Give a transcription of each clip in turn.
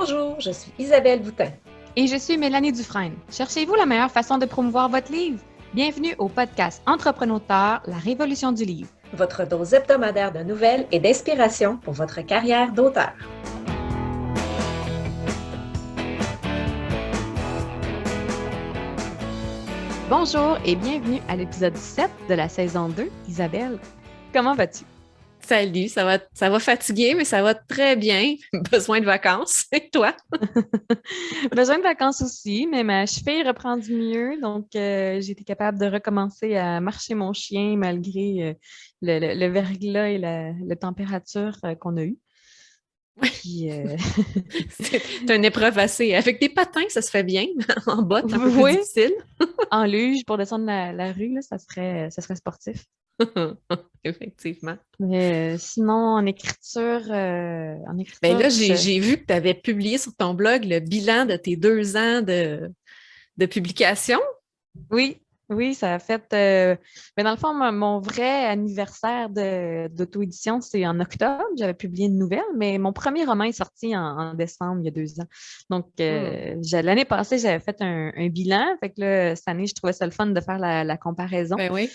Bonjour, je suis Isabelle Boutin. Et je suis Mélanie Dufresne. Cherchez-vous la meilleure façon de promouvoir votre livre? Bienvenue au podcast Entrepreneur, la révolution du livre. Votre dose hebdomadaire de nouvelles et d'inspiration pour votre carrière d'auteur. Bonjour et bienvenue à l'épisode 7 de la saison 2. Isabelle, comment vas-tu? Salut, ça va fatiguer, mais ça va très bien. Besoin de vacances. Et toi? Besoin de vacances aussi, mais ma cheville reprend du mieux. Donc, j'ai été capable de recommencer à marcher mon chien malgré le verglas et la température qu'on a eue. Puis, C'est une épreuve assez. Avec des patins, ça se fait bien. En botte, un peu plus difficile. En luge, pour descendre la rue, là, ça serait sportif. Effectivement. Mais sinon, en écriture, Ben là, j'ai vu que tu avais publié sur ton blog le bilan de tes 2 ans de publication. Oui, ça a fait. Mais dans le fond, mon vrai anniversaire d'auto-édition, c'est en octobre. J'avais publié une nouvelle, mais mon premier roman est sorti en décembre, il y a 2 ans. Donc, l'année passée, j'avais fait un bilan. Fait que là, cette année, je trouvais ça le fun de faire la comparaison. Ben oui.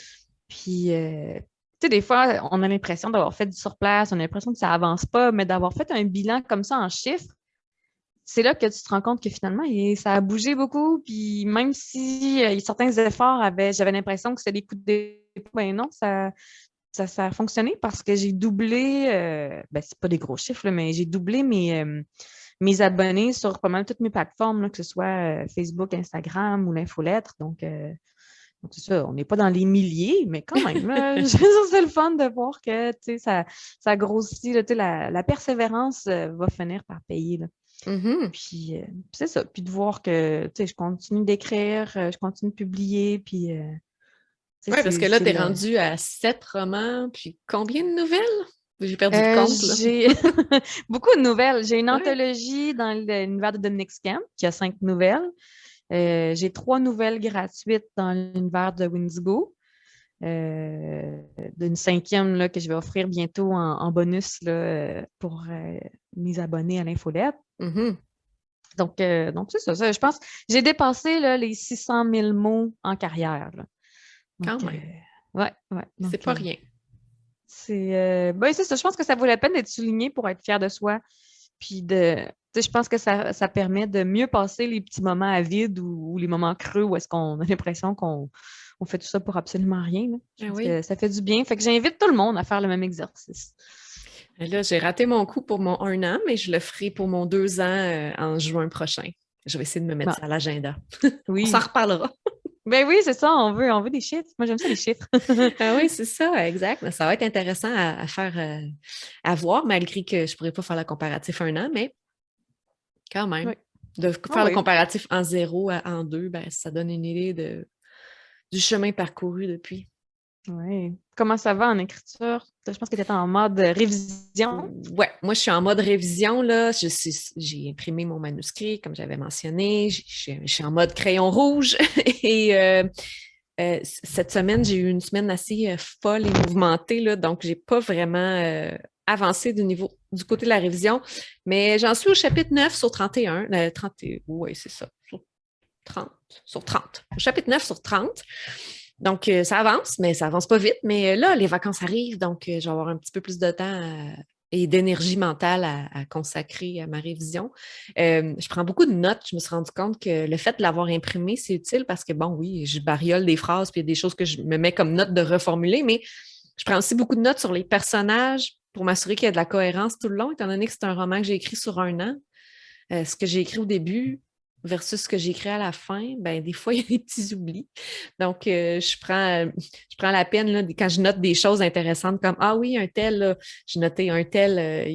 Puis, tu sais, des fois, on a l'impression d'avoir fait du surplace, on a l'impression que ça avance pas, mais d'avoir fait un bilan comme ça en chiffres, c'est là que tu te rends compte que finalement, ça a bougé beaucoup. Puis même si certains efforts j'avais l'impression que c'était des coups de ben non, ça a fonctionné parce que j'ai doublé, c'est pas des gros chiffres, là, mais j'ai doublé mes abonnés sur pas mal toutes mes plateformes, là, que ce soit Facebook, Instagram ou l'infolettre. Donc, c'est ça, on n'est pas dans les milliers, mais quand même, c'est le fun de voir que ça grossit, là, la persévérance va finir par payer. Là. Mm-hmm. Puis c'est ça. Puis de voir que je continue d'écrire, je continue de publier. Puis, oui, parce que là, tu es rendu à 7 romans, puis combien de nouvelles? J'ai perdu le compte. Là. J'ai beaucoup de nouvelles. J'ai une anthologie dans l'univers de The Next Camp qui a 5 nouvelles. J'ai 3 nouvelles gratuites dans l'univers de Windigo. D'une 5e là, que je vais offrir bientôt en bonus là, pour mes abonnés à l'infolette. Mm-hmm. Donc c'est ça. Je pense que j'ai dépassé là, les 600 000 mots en carrière. Là. Donc, quand même. Ouais. Donc, c'est pas rien. C'est ça. Je pense que ça vaut la peine d'être souligné pour être fier de soi. Puis je pense que ça permet de mieux passer les petits moments à vide ou les moments creux où est-ce qu'on a l'impression qu'on fait tout ça pour absolument rien. Là. Que ça fait du bien. Fait que j'invite tout le monde à faire le même exercice. Là, j'ai raté mon coup pour mon 1 an, mais je le ferai pour mon 2 ans en juin prochain. Je vais essayer de me mettre ça à l'agenda. Oui. On s'en reparlera. Ben oui, c'est ça, on veut des chiffres. Moi, j'aime ça, les chiffres. Oui, c'est ça, exact. Ça va être intéressant à faire, à voir, malgré que je ne pourrais pas faire le comparatif 1 an, mais quand même. Oui. De faire le comparatif en 0 en 2, ben, ça donne une idée du chemin parcouru depuis. Oui. Comment ça va en écriture? Je pense que tu étais en mode révision. Oui, moi, je suis en mode révision. Là. J'ai imprimé mon manuscrit, comme j'avais mentionné. Je suis en mode crayon rouge. Et cette semaine, j'ai eu une semaine assez folle et mouvementée. Là, donc, je n'ai pas vraiment avancé du côté de la révision. Mais j'en suis au chapitre 9 sur 31. Oui, c'est ça. Sur 30. Au chapitre 9 sur 30. Donc, ça avance, mais ça avance pas vite. Mais là, les vacances arrivent, donc je vais avoir un petit peu plus de temps et d'énergie mentale à consacrer à ma révision. Je prends beaucoup de notes. Je me suis rendu compte que le fait de l'avoir imprimé, c'est utile parce que, bon, oui, je bariole des phrases puis il y a des choses que je me mets comme note de reformuler, mais je prends aussi beaucoup de notes sur les personnages pour m'assurer qu'il y a de la cohérence tout le long, étant donné que c'est un roman que j'ai écrit sur 1 an. Ce que j'ai écrit au début versus ce que j'ai écrit à la fin, ben des fois, il y a des petits oublis. Donc, je prends la peine là, quand je note des choses intéressantes comme « Ah oui, un tel, là, j'ai noté un tel,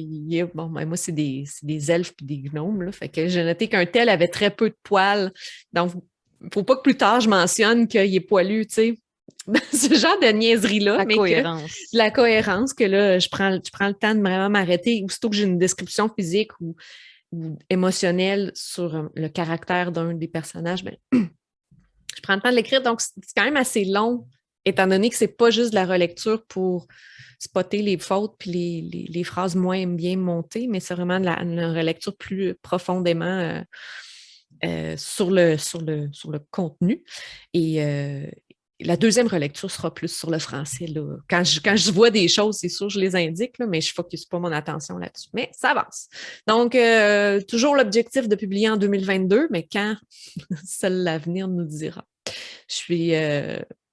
bon, ben, moi, c'est des elfes puis des gnomes, là, fait que j'ai noté qu'un tel avait très peu de poils. Donc, il ne faut pas que plus tard, je mentionne qu'il est poilu, tu sais. Ce genre de niaiserie-là, la cohérence, que là, je prends le temps de vraiment m'arrêter, aussitôt que j'ai une description physique ou émotionnel sur le caractère d'un des personnages, ben, je prends le temps de l'écrire. Donc, c'est quand même assez long étant donné que c'est pas juste de la relecture pour spotter les fautes puis les phrases moins bien montées, mais c'est vraiment de la relecture plus profondément sur le contenu. Et la deuxième relecture sera plus sur le français, là. Quand je vois des choses, c'est sûr, je les indique, là, mais je ne focus pas mon attention là-dessus. Mais ça avance. Donc, toujours l'objectif de publier en 2022, mais quand, seul l'avenir nous dira.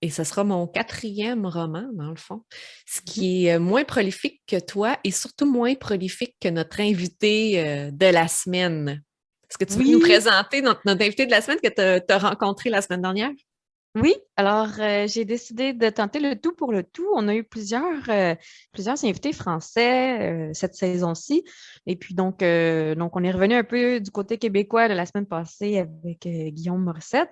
Et ce sera mon 4e roman, dans le fond, ce qui est moins prolifique que toi et surtout moins prolifique que notre invité de la semaine. Est-ce que tu veux nous présenter notre invité de la semaine que tu as rencontré la semaine dernière? Oui, alors j'ai décidé de tenter le tout pour le tout. On a eu plusieurs invités français cette saison-ci. Et puis donc on est revenu un peu du côté québécois de la semaine passée avec Guillaume Morissette.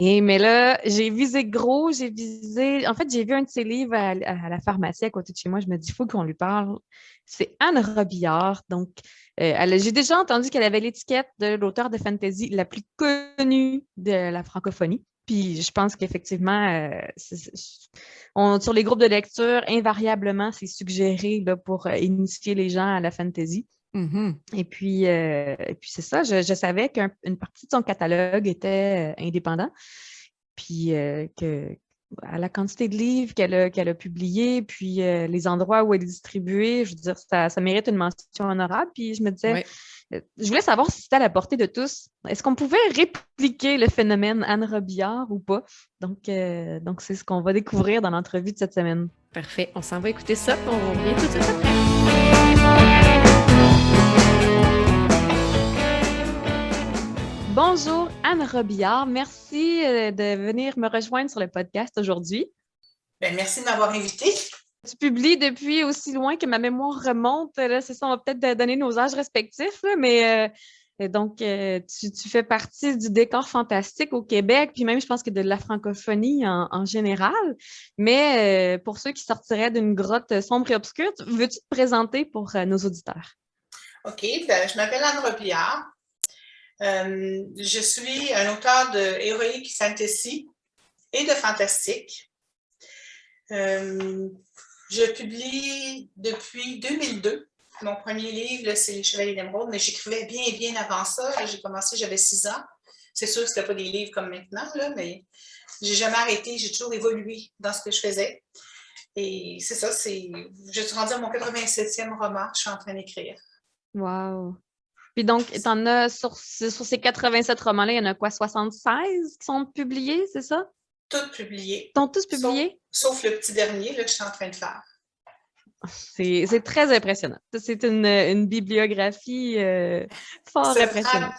Mais là, j'ai visé gros, en fait, j'ai vu un de ses livres à la pharmacie à côté de chez moi. Je me dis, il faut qu'on lui parle. C'est Anne Robillard. Donc, j'ai déjà entendu qu'elle avait l'étiquette de l'auteur de fantasy la plus connue de la francophonie. Puis je pense qu'effectivement, sur les groupes de lecture, invariablement, c'est suggéré là, pour initier les gens à la fantasy. Et puis c'est ça, je savais qu'une partie de son catalogue était indépendant. Puis à la quantité de livres qu'elle a publiés, puis les endroits où elle est distribuée, je veux dire, ça mérite une mention honorable. Puis je me disais, je voulais savoir si c'était à la portée de tous. Est-ce qu'on pouvait répliquer le phénomène Anne Robillard ou pas? Donc c'est ce qu'on va découvrir dans l'entrevue de cette semaine. Parfait. On s'en va écouter ça, puis on revient tout de suite après. Bonjour Anne Robillard, merci de venir me rejoindre sur le podcast aujourd'hui. Merci de m'avoir invitée. Tu publies depuis aussi loin que ma mémoire remonte. Là, c'est ça, on va peut-être donner nos âges respectifs, là, mais donc tu fais partie du décor fantastique au Québec, puis même je pense que de la francophonie en général. Mais pour ceux qui sortiraient d'une grotte sombre et obscure, veux-tu te présenter pour nos auditeurs? OK, je m'appelle Anne Robillard. Je suis un auteur de héroïque fantasy et de fantastique. Je publie depuis 2002. Mon premier livre, c'est Les Chevaliers d'Émeraude, mais j'écrivais bien avant ça. J'ai commencé, j'avais 6 ans. C'est sûr que ce n'était pas des livres comme maintenant, là, mais j'ai jamais arrêté. J'ai toujours évolué dans ce que je faisais. Et c'est ça, je suis rendue à mon 87e roman que je suis en train d'écrire. Wow! Puis donc, t'en as sur ces 87 romans-là, il y en a quoi, 76 qui sont publiés, c'est ça? Tous publiés. Ils sont tous publiés? Sauf le petit dernier là, que je suis en train de faire. C'est très impressionnant. C'est une bibliographie fort impressionnante.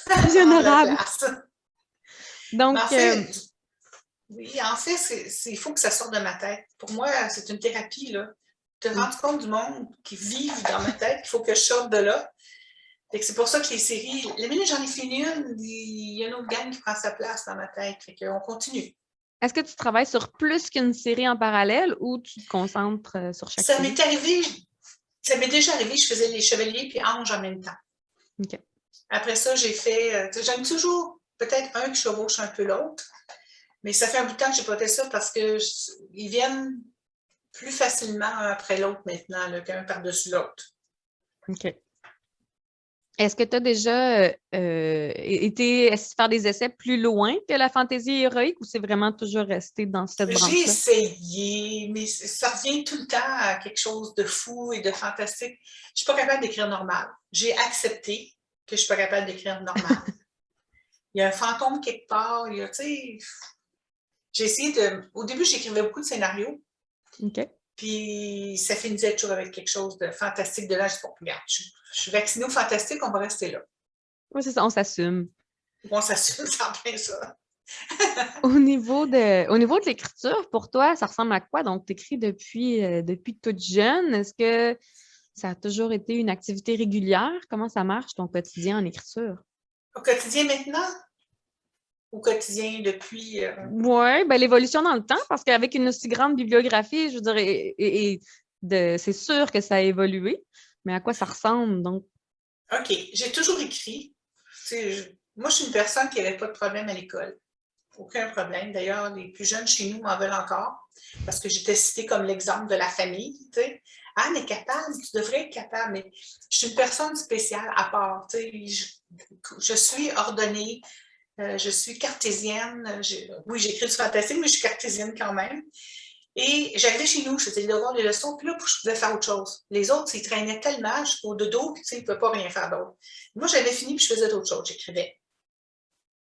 Très honorable. Donc, oui, en fait, il faut que ça sorte de ma tête. Pour moi, c'est une thérapie, là. De rendre compte du monde qui vit dans ma tête, qu'il faut que je sorte de là. C'est pour ça que les séries, la minute j'en ai fini une, il y a une autre gang qui prend sa place dans ma tête. Fait qu'on continue. Est-ce que tu travailles sur plus qu'une série en parallèle ou tu te concentres sur chaque série? Ça m'est déjà arrivé, je faisais Les Chevaliers puis Ange en même temps. Okay. Après ça, j'aime toujours peut-être un qui chevauche un peu l'autre, mais ça fait un bout de temps que j'ai pas fait ça parce qu'ils viennent plus facilement un après l'autre maintenant, qu'un par-dessus l'autre. OK. Est-ce que tu as déjà été faire des essais plus loin que la fantaisie héroïque ou c'est vraiment toujours resté dans cette branche-là? J'ai essayé, mais ça revient tout le temps à quelque chose de fou et de fantastique. Je ne suis pas capable d'écrire normal. J'ai accepté que je ne suis pas capable d'écrire normal. Il y a un fantôme quelque part. J'ai essayé au début, j'écrivais beaucoup de scénarios. OK. Puis ça finissait toujours avec quelque chose de fantastique de là. Je dis, bon, regarde, je suis vaccinée au fantastique, on va rester là. Oui, c'est ça, on s'assume. On s'assume, c'est en plein ça. Au niveau de l'écriture, pour toi, ça ressemble à quoi? Donc, tu écris depuis toute jeune. Est-ce que ça a toujours été une activité régulière? Comment ça marche, ton quotidien en écriture? Au quotidien maintenant? Au quotidien depuis... Oui, ben, l'évolution dans le temps, parce qu'avec une aussi grande bibliographie, je dirais, c'est sûr que ça a évolué, mais à quoi ça ressemble, donc? OK, j'ai toujours écrit. Moi, je suis une personne qui n'avait pas de problème à l'école. aucun problème. D'ailleurs, les plus jeunes chez nous m'en veulent encore parce que j'étais citée comme l'exemple de la famille. Tu sais. Anne est capable, tu devrais être capable, mais je suis une personne spéciale à part. Tu sais. Je suis ordonnée, je suis cartésienne. Oui, j'écris du fantastique, mais je suis cartésienne quand même. Et j'arrivais chez nous, je faisais les devoirs, les leçons, puis là, je pouvais faire autre chose. Les autres, ils traînaient tellement jusqu'au dodo, puis ils ne pouvaient pas rien faire d'autre. Moi, j'avais fini, puis je faisais d'autres choses. J'écrivais.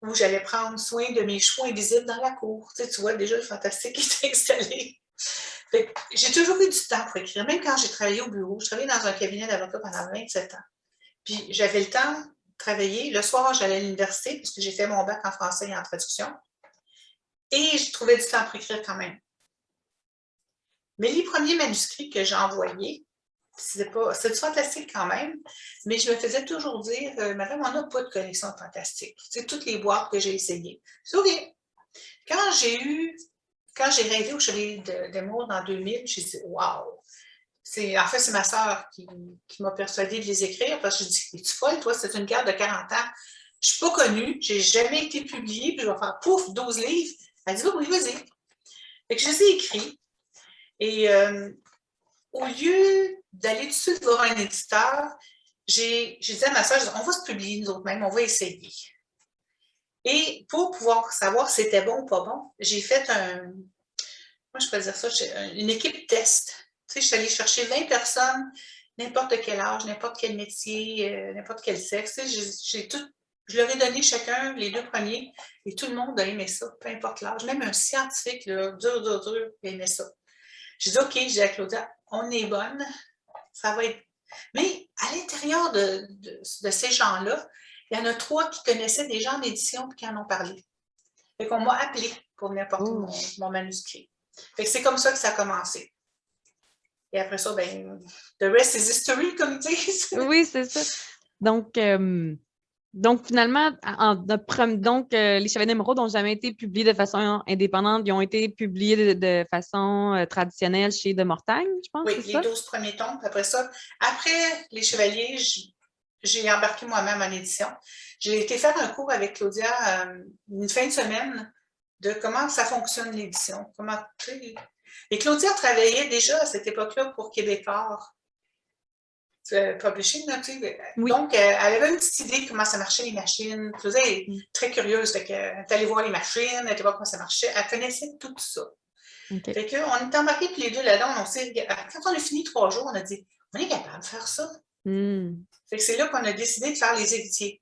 Ou j'allais prendre soin de mes chevaux invisibles dans la cour. Tu vois, déjà, le fantastique est installé. J'ai toujours eu du temps pour écrire. Même quand j'ai travaillé au bureau, je travaillais dans un cabinet d'avocat pendant 27 ans. Puis j'avais le temps de travailler. Le soir, j'allais à l'université, parce que j'ai fait mon bac en français et en traduction. Et je trouvais du temps pour écrire quand même. Mais les premiers manuscrits que j'ai envoyés, c'est du fantastique quand même, mais je me faisais toujours dire, Madame, on n'a pas de collection de fantastique. C'est toutes les boîtes que j'ai essayées. C'est OK. Quand j'ai rêvé au Chevalier d'Émeraude en 2000, j'ai dit, wow! En fait, c'est ma sœur qui m'a persuadée de les écrire parce que je dis, es-tu folle, toi, c'est une garde de 40 ans. Je ne suis pas connue, je n'ai jamais été publiée, puis je vais faire pouf, 12 livres. Elle dit, oui, vas-y. Fait que je les ai écrits. Et au lieu d'aller tout de suite voir un éditeur, j'ai dit à ma soeur, on va se publier nous autres mêmes, on va essayer. Et pour pouvoir savoir si c'était bon ou pas bon, j'ai fait moi je peux dire ça, une équipe test. Tu sais, je suis allée chercher 20 personnes, n'importe quel âge, n'importe quel métier, n'importe quel sexe. Tu sais, je leur ai donné chacun les 2 premiers et tout le monde a aimé ça, peu importe l'âge. Même un scientifique, là, dur, aimait ça. J'ai dit, OK, j'ai dit à Claudia, on est bonne, ça va être. Mais à l'intérieur de ces gens-là, il y en a 3 qui connaissaient des gens d'édition et qui en ont parlé. Fait qu'on m'a appelé pour venir porter mon manuscrit. Fait que c'est comme ça que ça a commencé. Et après ça, ben, the rest is history, comme ils disent. Oui, c'est ça. Donc finalement, les Chevaliers d'Émeraude n'ont jamais été publiés de façon indépendante. Ils ont été publiés de façon traditionnelle chez De Mortagne, je pense, Oui, c'est les ça? 12 premiers tomes. Après ça, après Les Chevaliers, j'ai embarqué moi-même en édition. J'ai été faire un cours avec Claudia une fin de semaine de comment ça fonctionne l'édition. Et Claudia travaillait déjà à cette époque-là pour Québécois. Publishing, là, tu sais. Oui. Donc, elle avait une petite idée de comment ça marchait les machines. Claudia est très curieuse. Elle est allée voir les machines, elle était voir comment ça marchait. Elle connaissait tout ça. Okay. Fait qu'on était embarqués tous les deux là-dedans. Quand on a fini 3 jours, on a dit, on est capable de faire ça. Fait que c'est là qu'on a décidé de faire les héritiers.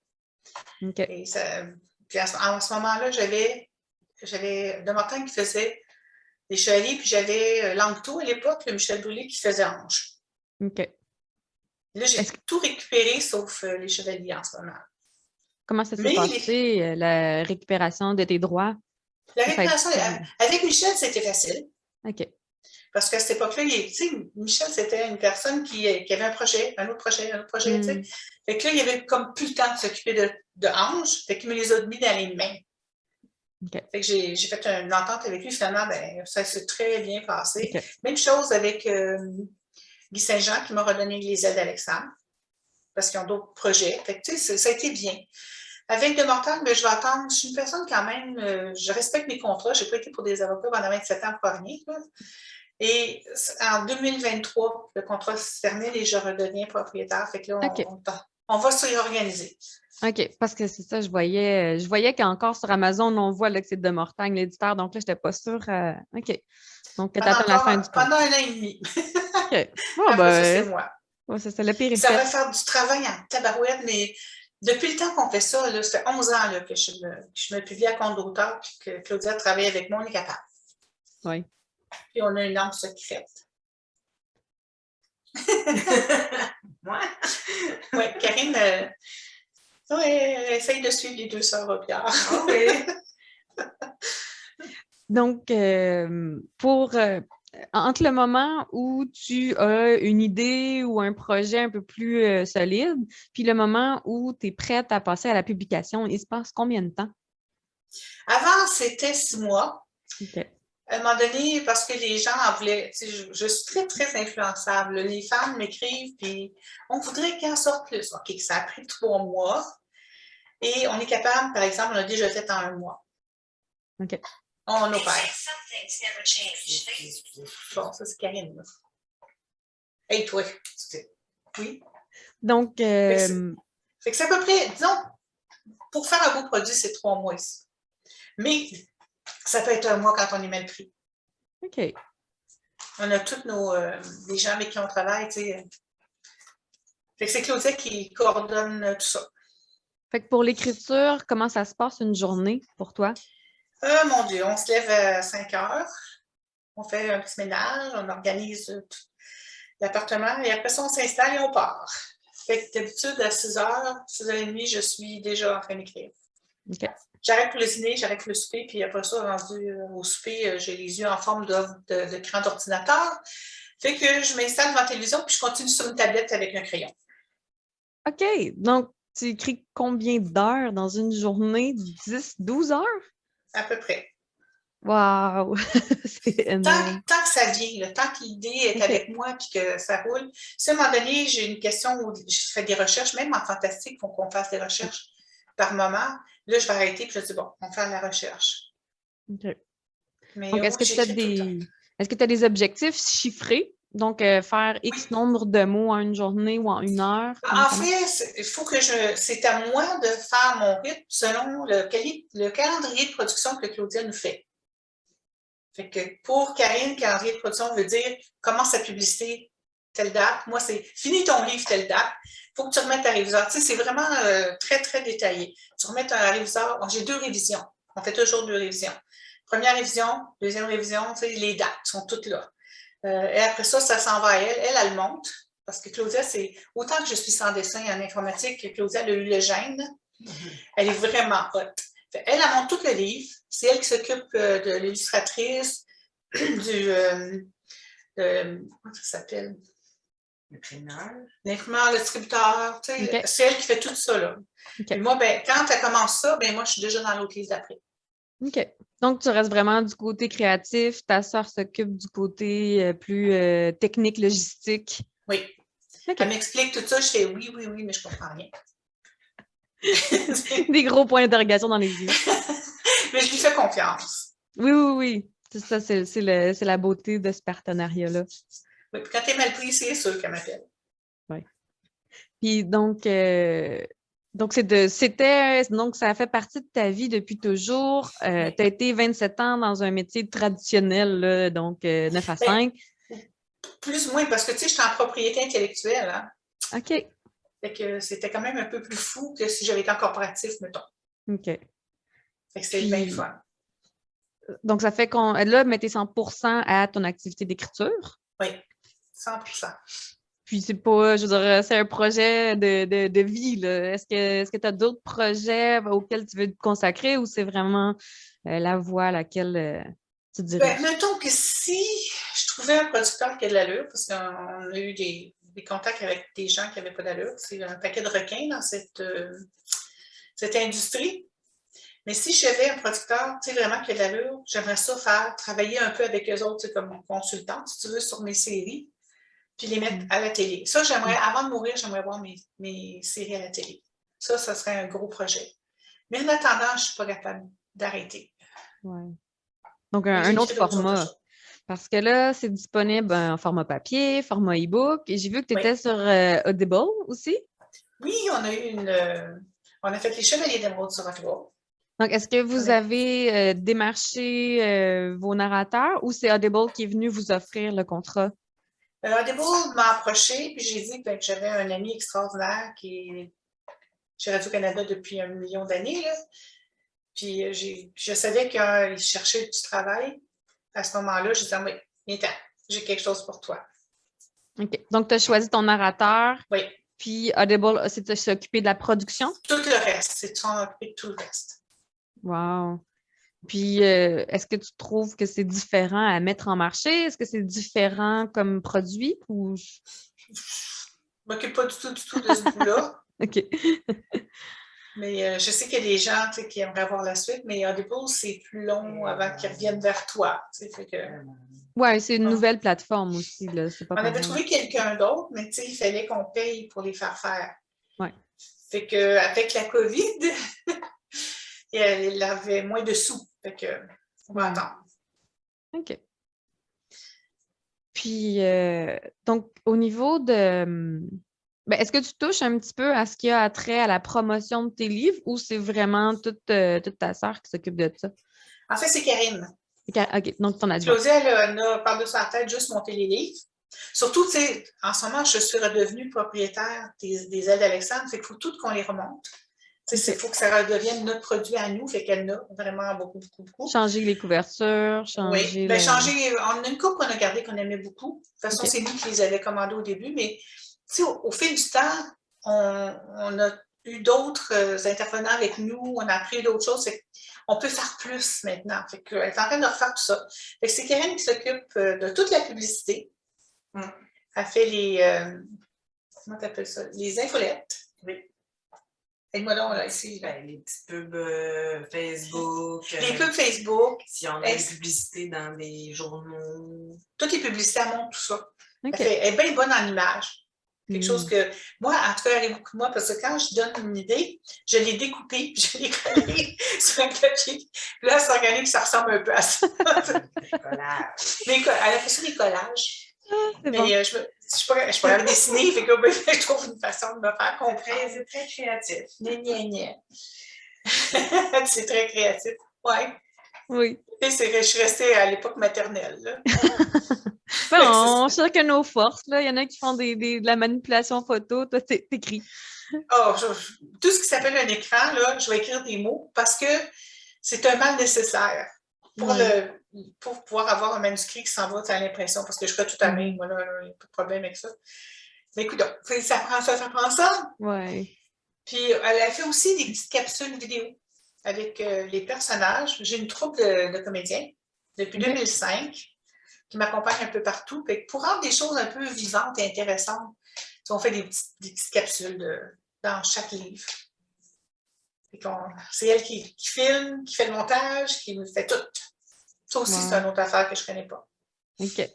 Okay. Et puis en ce moment-là, j'avais De Mortagne qui faisait les Chevaliers, puis j'avais Langto à l'époque, le Michel Brûlé qui faisait Ange. OK. Là, j'ai tout récupéré sauf les Chevaliers en ce moment. Comment ça s'est passé, la récupération de tes droits? La récupération, avec Michel, c'était facile. OK. Parce qu'à cette époque-là, Michel, c'était une personne qui avait un projet, un autre projet. Tu sais. Fait que là, il avait comme plus le temps de s'occuper de Ange. Fait qu'il me les a mis dans les mains. Okay. Fait que j'ai fait une entente avec lui. Finalement, ben, ça s'est très bien passé. Okay. Même chose avec Guy Saint-Jean qui m'a redonné les ailes d'Alexandre. Parce qu'ils ont d'autres projets. Fait que, tu sais, ça a été bien. Avec De Mortagne, ben, je vais attendre. Je suis une personne quand même, je respecte mes contrats. Je n'ai pas été pour des avocats pendant 27 ans pour rien. Là. Et en 2023, le contrat se termine et je redeviens propriétaire. Fait que là, on va se réorganiser. OK, parce que c'est ça, je voyais qu'encore sur Amazon, on voit là, que c'est De Mortagne, l'éditeur, donc là, je n'étais pas sûre. OK. Donc, tu attends la fin du temps. Pendant 1 an et demi. OK. Bon, après ça, c'est moi. Ouais, c'est ça, le pire est ça fait. va faire du travail en tabarouette, mais depuis le temps qu'on fait ça, là, ça fait 11 ans là, que je me publie à compte d'auteur et que Claudia travaille avec moi, on est capable. Oui. Puis on a une lampe secrète. Oui, Karine, elle essaye de suivre les 2 sœurs Robillard. Ah oui. Donc, entre le moment où tu as une idée ou un projet un peu plus solide, puis le moment où tu es prête à passer à la publication, il se passe combien de temps? Avant, c'était 6 mois. Okay. À un moment donné, parce que les gens en voulaient, je suis très, très influençable. Les femmes m'écrivent, puis on voudrait qu'il en sorte plus. OK, ça a pris 3 mois. Et on est capable, par exemple, on a déjà fait en 1 mois. OK. On opère. Bon, ça, c'est Karine. Là. Hey, toi. Oui. Donc, Fait que c'est à peu près, disons, pour faire un beau produit, c'est 3 mois ici. Mais ça peut être 1 mois quand on est mal pris. OK. On a tous les gens avec qui on travaille, tu sais. Fait que c'est Claudia qui coordonne tout ça. Fait que pour l'écriture, comment ça se passe une journée pour toi? Mon Dieu, on se lève à 5 heures, on fait un petit ménage, on organise tout l'appartement et après ça, on s'installe et on part. Fait que d'habitude, à 6 heures, 6h30, je suis déjà en train d'écrire. OK. J'arrête pour le dîner, j'arrête pour le souper, puis après ça, rendu au souper, j'ai les yeux en forme de cran d'ordinateur. Fait que je m'installe devant la télévision, puis je continue sur une tablette avec un crayon. OK. Donc, tu écris combien d'heures dans une journée? 10, 12 heures? À peu près. Wow! C'est énorme. Tant que ça vient, tant que l'idée est avec moi et que ça roule. Si à un moment donné, j'ai une question où je fais des recherches, même en fantastique, il faut qu'on fasse des recherches par moment. Là, je vais arrêter et je dis, bon, on va faire la recherche. OK. Mais Donc, est-ce que tu as des objectifs chiffrés? Donc, faire X nombre de mots en une journée ou en une heure? En fait, il faut que c'est à moi de faire mon rythme selon le calendrier de production que Claudia nous fait. Fait que pour Karine, calendrier de production veut dire commence sa publicité telle date. Moi, c'est finis ton livre telle date. Il faut que tu remettes ta réviseur. Tu sais, c'est vraiment très, très détaillé. Tu remets un réviseur. J'ai 2 révisions. On fait toujours 2 révisions. Première révision, deuxième révision, tu sais, les dates sont toutes là. Et après ça, ça s'en va à elle. Elle monte. Parce que Claudia, c'est autant que je suis sans dessin en informatique, que Claudia elle a eu le gène. Elle est vraiment hot. Elle monte tout le livre. C'est elle qui s'occupe de l'illustratrice, comment ça s'appelle? L'imprimeur, le distributeur. Okay. C'est elle qui fait tout ça. Là. Okay. Et moi, quand elle commence ça, moi, je suis déjà dans l'autre livre d'après. OK. Donc, tu restes vraiment du côté créatif. Ta sœur s'occupe du côté plus technique, logistique. Oui. Okay. Elle m'explique tout ça. Je fais oui, mais je comprends rien. Des gros points d'interrogation dans les yeux. Mais je lui fais confiance. Oui. C'est ça, c'est la beauté de ce partenariat-là. Oui, puis quand tu es mal pris, c'est sûr qu'elle m'appelle. Oui. Puis donc ça fait partie de ta vie depuis toujours. Tu as été 27 ans dans un métier traditionnel, là, donc 9 à 5. Plus ou moins, parce que tu sais, je suis en propriété intellectuelle. Hein? OK. Fait que c'était quand même un peu plus fou que si j'avais été en corporatif, mettons. OK. Fait que c'était bien le fun. Donc, ça fait qu'on là, mettez 100% à ton activité d'écriture. Oui, 100%. Puis c'est pas, je veux dire, c'est un projet de vie, là. Est-ce que tu as d'autres projets auxquels tu veux te consacrer ou c'est vraiment la voie à laquelle tu te diriges? Mettons que si je trouvais un producteur qui a de l'allure, parce qu'on a eu des contacts avec des gens qui n'avaient pas d'allure, c'est un paquet de requins dans cette industrie. Mais si j'avais un producteur, tu sais, vraiment qui a de l'allure, j'aimerais ça travailler un peu avec eux autres, comme consultant, si tu veux, sur mes séries, puis les mettre à la télé. Ça, avant de mourir, j'aimerais voir mes séries à la télé. Ça serait un gros projet. Mais en attendant, je ne suis pas capable d'arrêter. Ouais. Donc, un autre format. Parce que là, c'est disponible en format papier, format e-book. Et j'ai vu que tu étais sur Audible aussi. Oui, on a fait les Chevaliers d'Émeraude sur Audible. Donc, est-ce que vous avez démarché vos narrateurs ou c'est Audible qui est venu vous offrir le contrat? Audible m'a approché puis j'ai dit que j'avais un ami extraordinaire qui est chez Radio-Canada depuis 1 million d'années. Là. Puis je savais qu'il cherchait du travail. À ce moment-là, je disais, oui, viens-t'en, j'ai quelque chose pour toi. OK. Donc, tu as choisi ton narrateur. Oui. Puis Audible, c'est s'occuper de la production? Tout le reste, c'est de s'occuper de tout le reste. Wow. Puis, est-ce que tu trouves que c'est différent à mettre en marché? Est-ce que c'est différent comme produit? Ou... Je ne m'occupe pas du tout de ce bout-là. OK. Mais je sais qu'il y a des gens qui aimeraient voir la suite, mais Audible, c'est plus long avant qu'ils reviennent vers toi. Oui, c'est une nouvelle plateforme aussi. Là. C'est pas on avait trouvé quelqu'un d'autre, mais il fallait qu'on paye pour les faire faire. Ouais. Fait qu'avec la COVID, il avait moins de sous. Fait que, on va attendre. OK. Puis, donc, au niveau de... Ben, est-ce que tu touches un petit peu à ce qui a trait à la promotion de tes livres ou c'est vraiment toute ta sœur qui s'occupe de ça? En fait, c'est Karine. OK, donc ton adjoint. Claudia, elle a par-dessus la tête juste monté les livres. Surtout, tu sais, en ce moment, je suis redevenue propriétaire des ailes d'Alexandre, fait qu'il faut tout qu'on les remonte. Tu sais, il faut que ça redevienne notre produit à nous, fait qu'elle a vraiment beaucoup, beaucoup, beaucoup. Changer les couvertures, changer Oui, bien, changer, on a une coupe qu'on a gardée qu'on aimait beaucoup. De toute façon, OK. c'est nous qui les avions commandées au début, mais tu sais, au fil du temps, on a eu d'autres intervenants avec nous, on a appris d'autres choses. On peut faire plus maintenant. Fait qu'elle est en train de refaire tout ça. Fait que c'est Karine qui s'occupe de toute la publicité. Elle fait comment t'appelles ça? Les infolettes. Oui. Aide-moi donc, là, ici. Ben, les petits pubs Facebook. Les pubs Facebook. Si on a des publicités dans des journaux. Toutes les publicités, elle montre tout ça. OK. Elle est bien bonne en images. Quelque Mm. chose que, moi, en tout cas, elle arrive beaucoup de moi, parce que quand je donne une idée, je l'ai découpée, puis je l'ai collée sur un papier. Puis là, c'est organique, ça ressemble un peu à ça. Elle a fait ça des collages. C'est Mais bon. je ne pourrais pas dessiner, fait que là, je trouve une façon de me faire comprendre. C'est très créatif. Gna. C'est très créatif. Ouais. Oui. Tu sais, je suis restée à l'époque maternelle. Là. Bon, chacun nos forces, là. Il y en a qui font de la manipulation photo. Toi, t'écris. Oh, tout ce qui s'appelle un écran, là, je vais écrire des mots parce que c'est un mal nécessaire pour pouvoir avoir un manuscrit qui s'en va à l'impression, parce que je ferais tout à main, moi, là, il n'y a pas de problème avec ça. Mais écoute, ça prend ça. Oui. Puis, elle a fait aussi des petites capsules vidéo avec les personnages. J'ai une troupe de comédiens depuis 2005 qui m'accompagnent un peu partout. Fait que pour rendre des choses un peu vivantes et intéressantes, on fait des petites capsules dans chaque livre. C'est elle qui filme, qui fait le montage, qui me fait tout. Ça aussi, c'est une autre affaire que je ne connais pas. OK.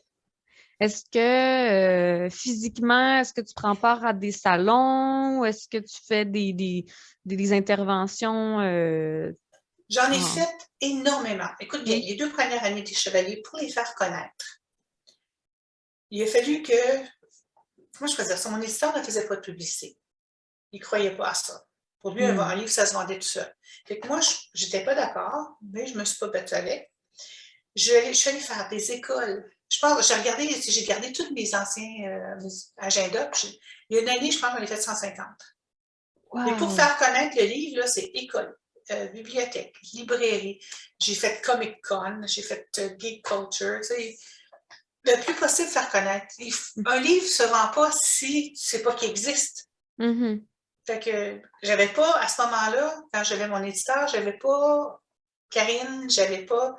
Est-ce que physiquement, est-ce que tu prends part à des salons ou est-ce que tu fais des interventions? J'en ai fait énormément. Écoute bien, les 2 premières années des Chevaliers, pour les faire connaître, il a fallu que... Moi, je faisais ça. Mon éditeur ne faisait pas de publicité. Il ne croyait pas à ça. Pour lui, un livre, ça se vendait tout seul. Fait que moi, je n'étais pas d'accord, mais je ne me suis pas battue avec. Je suis allée faire des écoles. J'ai gardé tous mes anciens agendas. Il y a une année, je pense qu'on a fait 150. Wow. Et pour faire connaître le livre, là, c'est école, bibliothèque, librairie. J'ai fait Comic Con, j'ai fait Geek Culture. Le plus possible faire connaître. Un livre ne se vend pas si tu ne sais pas qu'il existe. Mm-hmm. Fait que j'avais pas, à ce moment-là, quand j'avais mon éditeur, j'avais pas Karine, j'avais pas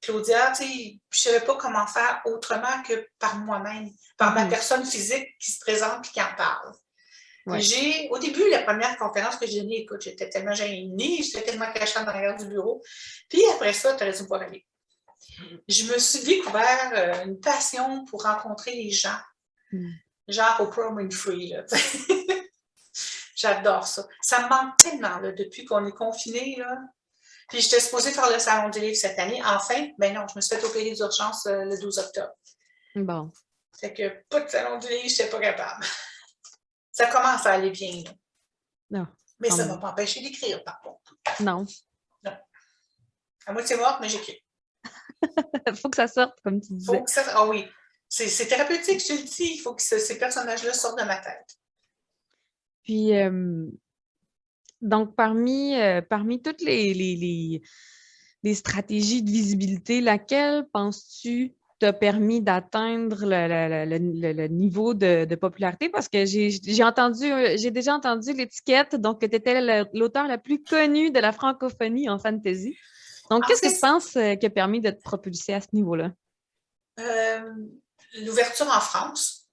Claudia, tu sais, je savais pas comment faire autrement que par moi-même, par ma personne physique qui se présente et qui en parle. Ouais. Au début, la première conférence que j'ai donnée, écoute, j'étais tellement gênée, j'étais tellement cachée dans l'arrière du bureau. Puis après ça, tu aurais dû me voir aller. Je me suis découvert une passion pour rencontrer les gens. Genre Oprah Winfrey, là. J'adore ça. Ça me manque tellement, là, depuis qu'on est confinés, là. Puis j'étais supposée faire le Salon du livre cette année. Enfin, ben non, je me suis fait opérer d'urgence le 12 octobre. Bon. Fait que pas de Salon du livre, je n'étais pas capable. Ça commence à aller bien, là. Non. Mais ça ne m'a pas empêché d'écrire, par contre. Non. Non. À moitié morte, mais j'écris. Il faut que ça sorte, comme tu disais. Ah oui. C'est thérapeutique, je te le dis. Il faut que ces personnages-là sortent de ma tête. Puis, donc, parmi toutes les stratégies de visibilité, laquelle penses-tu t'a permis d'atteindre le niveau de popularité? Parce que j'ai déjà entendu l'étiquette, donc que tu étais l'auteur la plus connue de la francophonie en fantasy. Donc, qu'est-ce que tu penses qui a permis de te propulser à ce niveau-là? L'ouverture en France,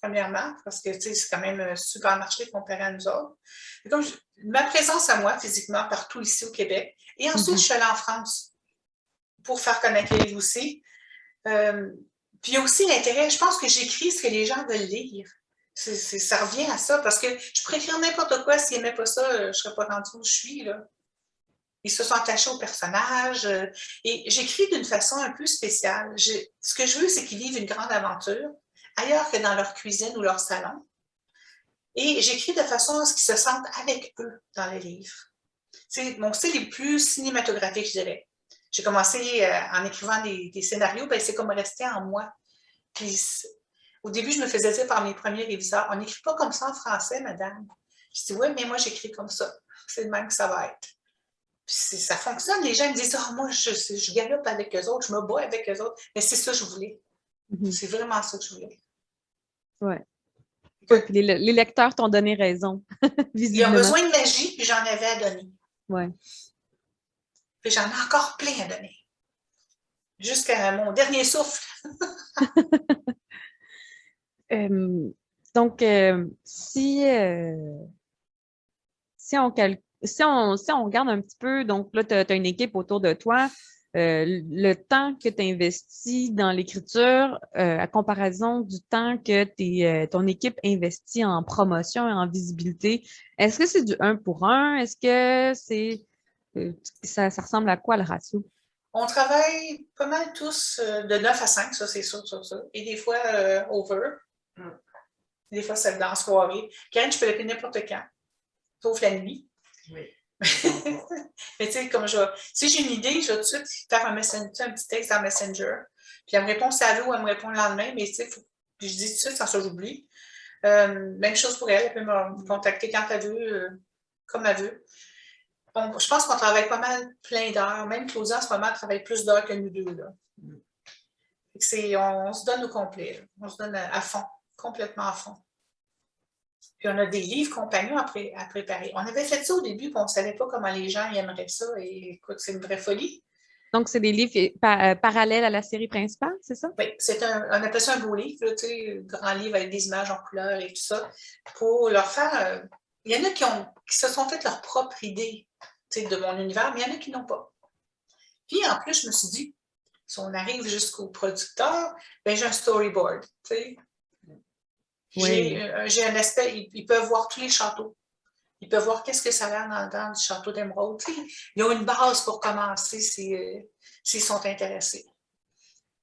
premièrement, parce que c'est quand même un supermarché comparé à nous autres. Donc, ma présence à moi, physiquement, partout ici au Québec. Et ensuite, je suis allée en France pour faire connaître les livres aussi. Puis il y a aussi l'intérêt, je pense que j'écris ce que les gens veulent lire. Ça revient à ça, parce que je pourrais écrire n'importe quoi, s'ils n'aimaient pas ça, je ne serais pas rendue où je suis, là. Ils se sont attachés aux personnages. Et j'écris d'une façon un peu spéciale. Ce que je veux, c'est qu'ils vivent une grande aventure ailleurs que dans leur cuisine ou leur salon. Et j'écris de façon à ce qu'ils se sentent avec eux dans les livres. C'est mon style est plus cinématographique, je dirais. J'ai commencé en écrivant des scénarios, ben c'est comme resté en moi. Puis, au début, je me faisais dire par mes premiers réviseurs, on n'écrit pas comme ça en français, madame. Je dis, oui, mais moi, j'écris comme ça. C'est le même que ça va être. Puis ça fonctionne. Les gens me disent, moi, je galope avec eux autres, je me bats avec eux autres. Mais c'est ça que je voulais. C'est vraiment ça que je voulais. Ouais. Puis les lecteurs t'ont donné raison, visiblement. Ils ont besoin de magie, puis j'en avais à donner. Ouais. Puis j'en ai encore plein à donner. Jusqu'à mon dernier souffle. Donc, si on regarde un petit peu, donc là, tu as une équipe autour de toi, le temps que tu investis dans l'écriture, à comparaison du temps que ton équipe investit en promotion et en visibilité, est-ce que c'est du 1 pour 1? Est-ce que ça ressemble à quoi le ratio? On travaille pas mal tous de 9 à 5, ça c'est sûr, ça. Et des fois over. Des fois, c'est dans la soirée. Karine, je peux l'appeler n'importe quand, sauf la nuit. Oui. Mais tu sais, si j'ai une idée, je vais tout de suite faire un petit texte dans Messenger. Puis elle me répond ça veut ou elle me répond le lendemain, mais tu sais, je dis tout de suite sans ça, j'oublie. Même chose pour elle, elle peut me contacter quand elle veut, comme elle veut. Je pense qu'on travaille pas mal plein d'heures. Même Claudia, en ce moment, elle travaille plus d'heures que nous deux. Là. On se donne au complet. Là. On se donne à fond, complètement à fond. Puis on a des livres compagnons à préparer. On avait fait ça au début, puis on ne savait pas comment les gens aimeraient ça. Et écoute, c'est une vraie folie. Donc, c'est des livres parallèles à la série principale, c'est ça? Oui, on appelle ça un beau livre, là, grand livre avec des images en couleur et tout ça, pour leur faire... il y en a qui se sont fait leur propre idée de mon univers, mais il y en a qui n'ont pas. Puis en plus, je me suis dit, si on arrive jusqu'au producteur, ben j'ai un storyboard. Oui. J'ai un aspect, ils peuvent voir tous les châteaux. Ils peuvent voir qu'est-ce que ça a l'air dans du château d'Émeraude. Ils ont une base pour commencer s'ils sont intéressés.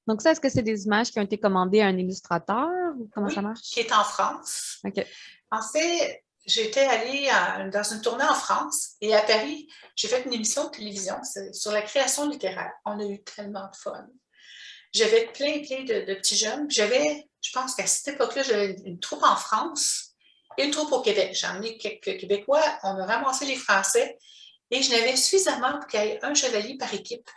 Donc ça, est-ce que c'est des images qui ont été commandées à un illustrateur ou comment ça marche? Qui est en France. OK. En fait, j'étais allée dans une tournée en France et à Paris, j'ai fait une émission de télévision sur la création littéraire. On a eu tellement de fun. J'avais plein de petits jeunes. Je pense qu'à cette époque-là, j'avais une troupe en France et une troupe au Québec. J'ai emmené quelques Québécois, on a ramassé les Français et je n'avais suffisamment pour qu'il y ait un chevalier par équipe.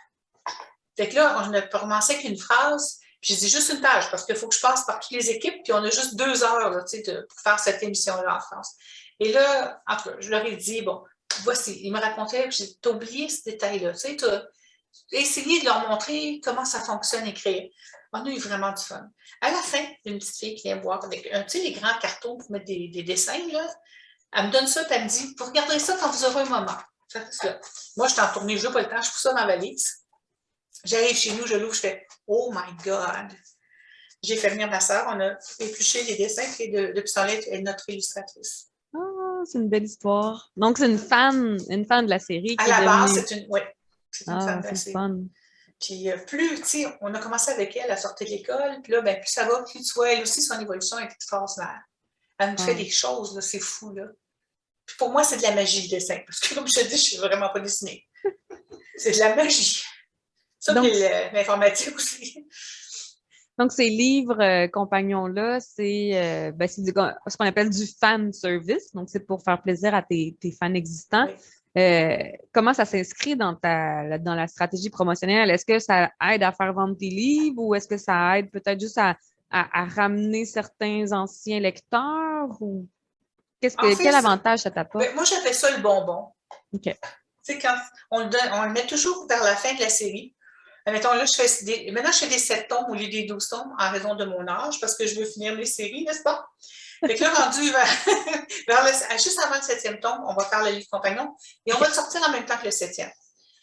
Fait que là, on a commencé avec une phrase, puis j'ai dit juste une page parce qu'il faut que je passe par toutes les équipes, puis on a juste 2 heures là, pour faire cette émission-là en France. Et là, en tout cas, je leur ai dit, bon, voici, ils me racontaient, j'ai dit, t'as oublié ce détail-là, tu sais, t'as essayé de leur montrer comment ça fonctionne écrire. On a eu vraiment du fun. À la fin, une petite fille qui vient me voir avec les grands cartons pour mettre des dessins, là. Elle me donne ça, puis elle me dit, vous regarderez ça quand vous aurez un moment. Moi, je suis en tournée, je n'ai pas le temps, je pousse ça dans la valise. J'arrive chez nous, je l'ouvre, je fais « Oh my God! » J'ai fait venir ma sœur, on a épluché les dessins, puis depuis ce temps-là, elle est notre illustratrice. Ah, c'est une belle histoire. Donc, c'est une fan de la série. À la base, c'est une fan de la série. Fun. Puis plus, tu sais, on a commencé avec elle à sortir de l'école, puis là, ben, plus ça va, plus tu vois, elle aussi, son évolution est extraordinaire. Elle nous fait des choses, là, c'est fou, là. Puis pour moi, c'est de la magie, le dessin, parce que comme je te dis, je ne suis vraiment pas dessinée. C'est de la magie. Ça, puis l'informatique aussi. Donc, ces livres compagnons-là, c'est ce qu'on appelle du fan service. Donc, c'est pour faire plaisir à tes fans existants. Oui. Comment ça s'inscrit dans la stratégie promotionnelle? Est-ce que ça aide à faire vendre tes livres ou est-ce que ça aide peut-être juste à ramener certains anciens lecteurs? Ou quel avantage ça t'apporte? Moi, j'appelle ça le bonbon. OK. Tu sais, quand on le met toujours vers la fin de la série. Mettons, là, maintenant, je fais des 7 tomes au lieu des 12 tomes en raison de mon âge, parce que je veux finir mes séries, n'est-ce pas? Fait que là, rendu juste avant le 7e tome, on va faire le livre compagnon et on va le sortir en même temps que le 7e.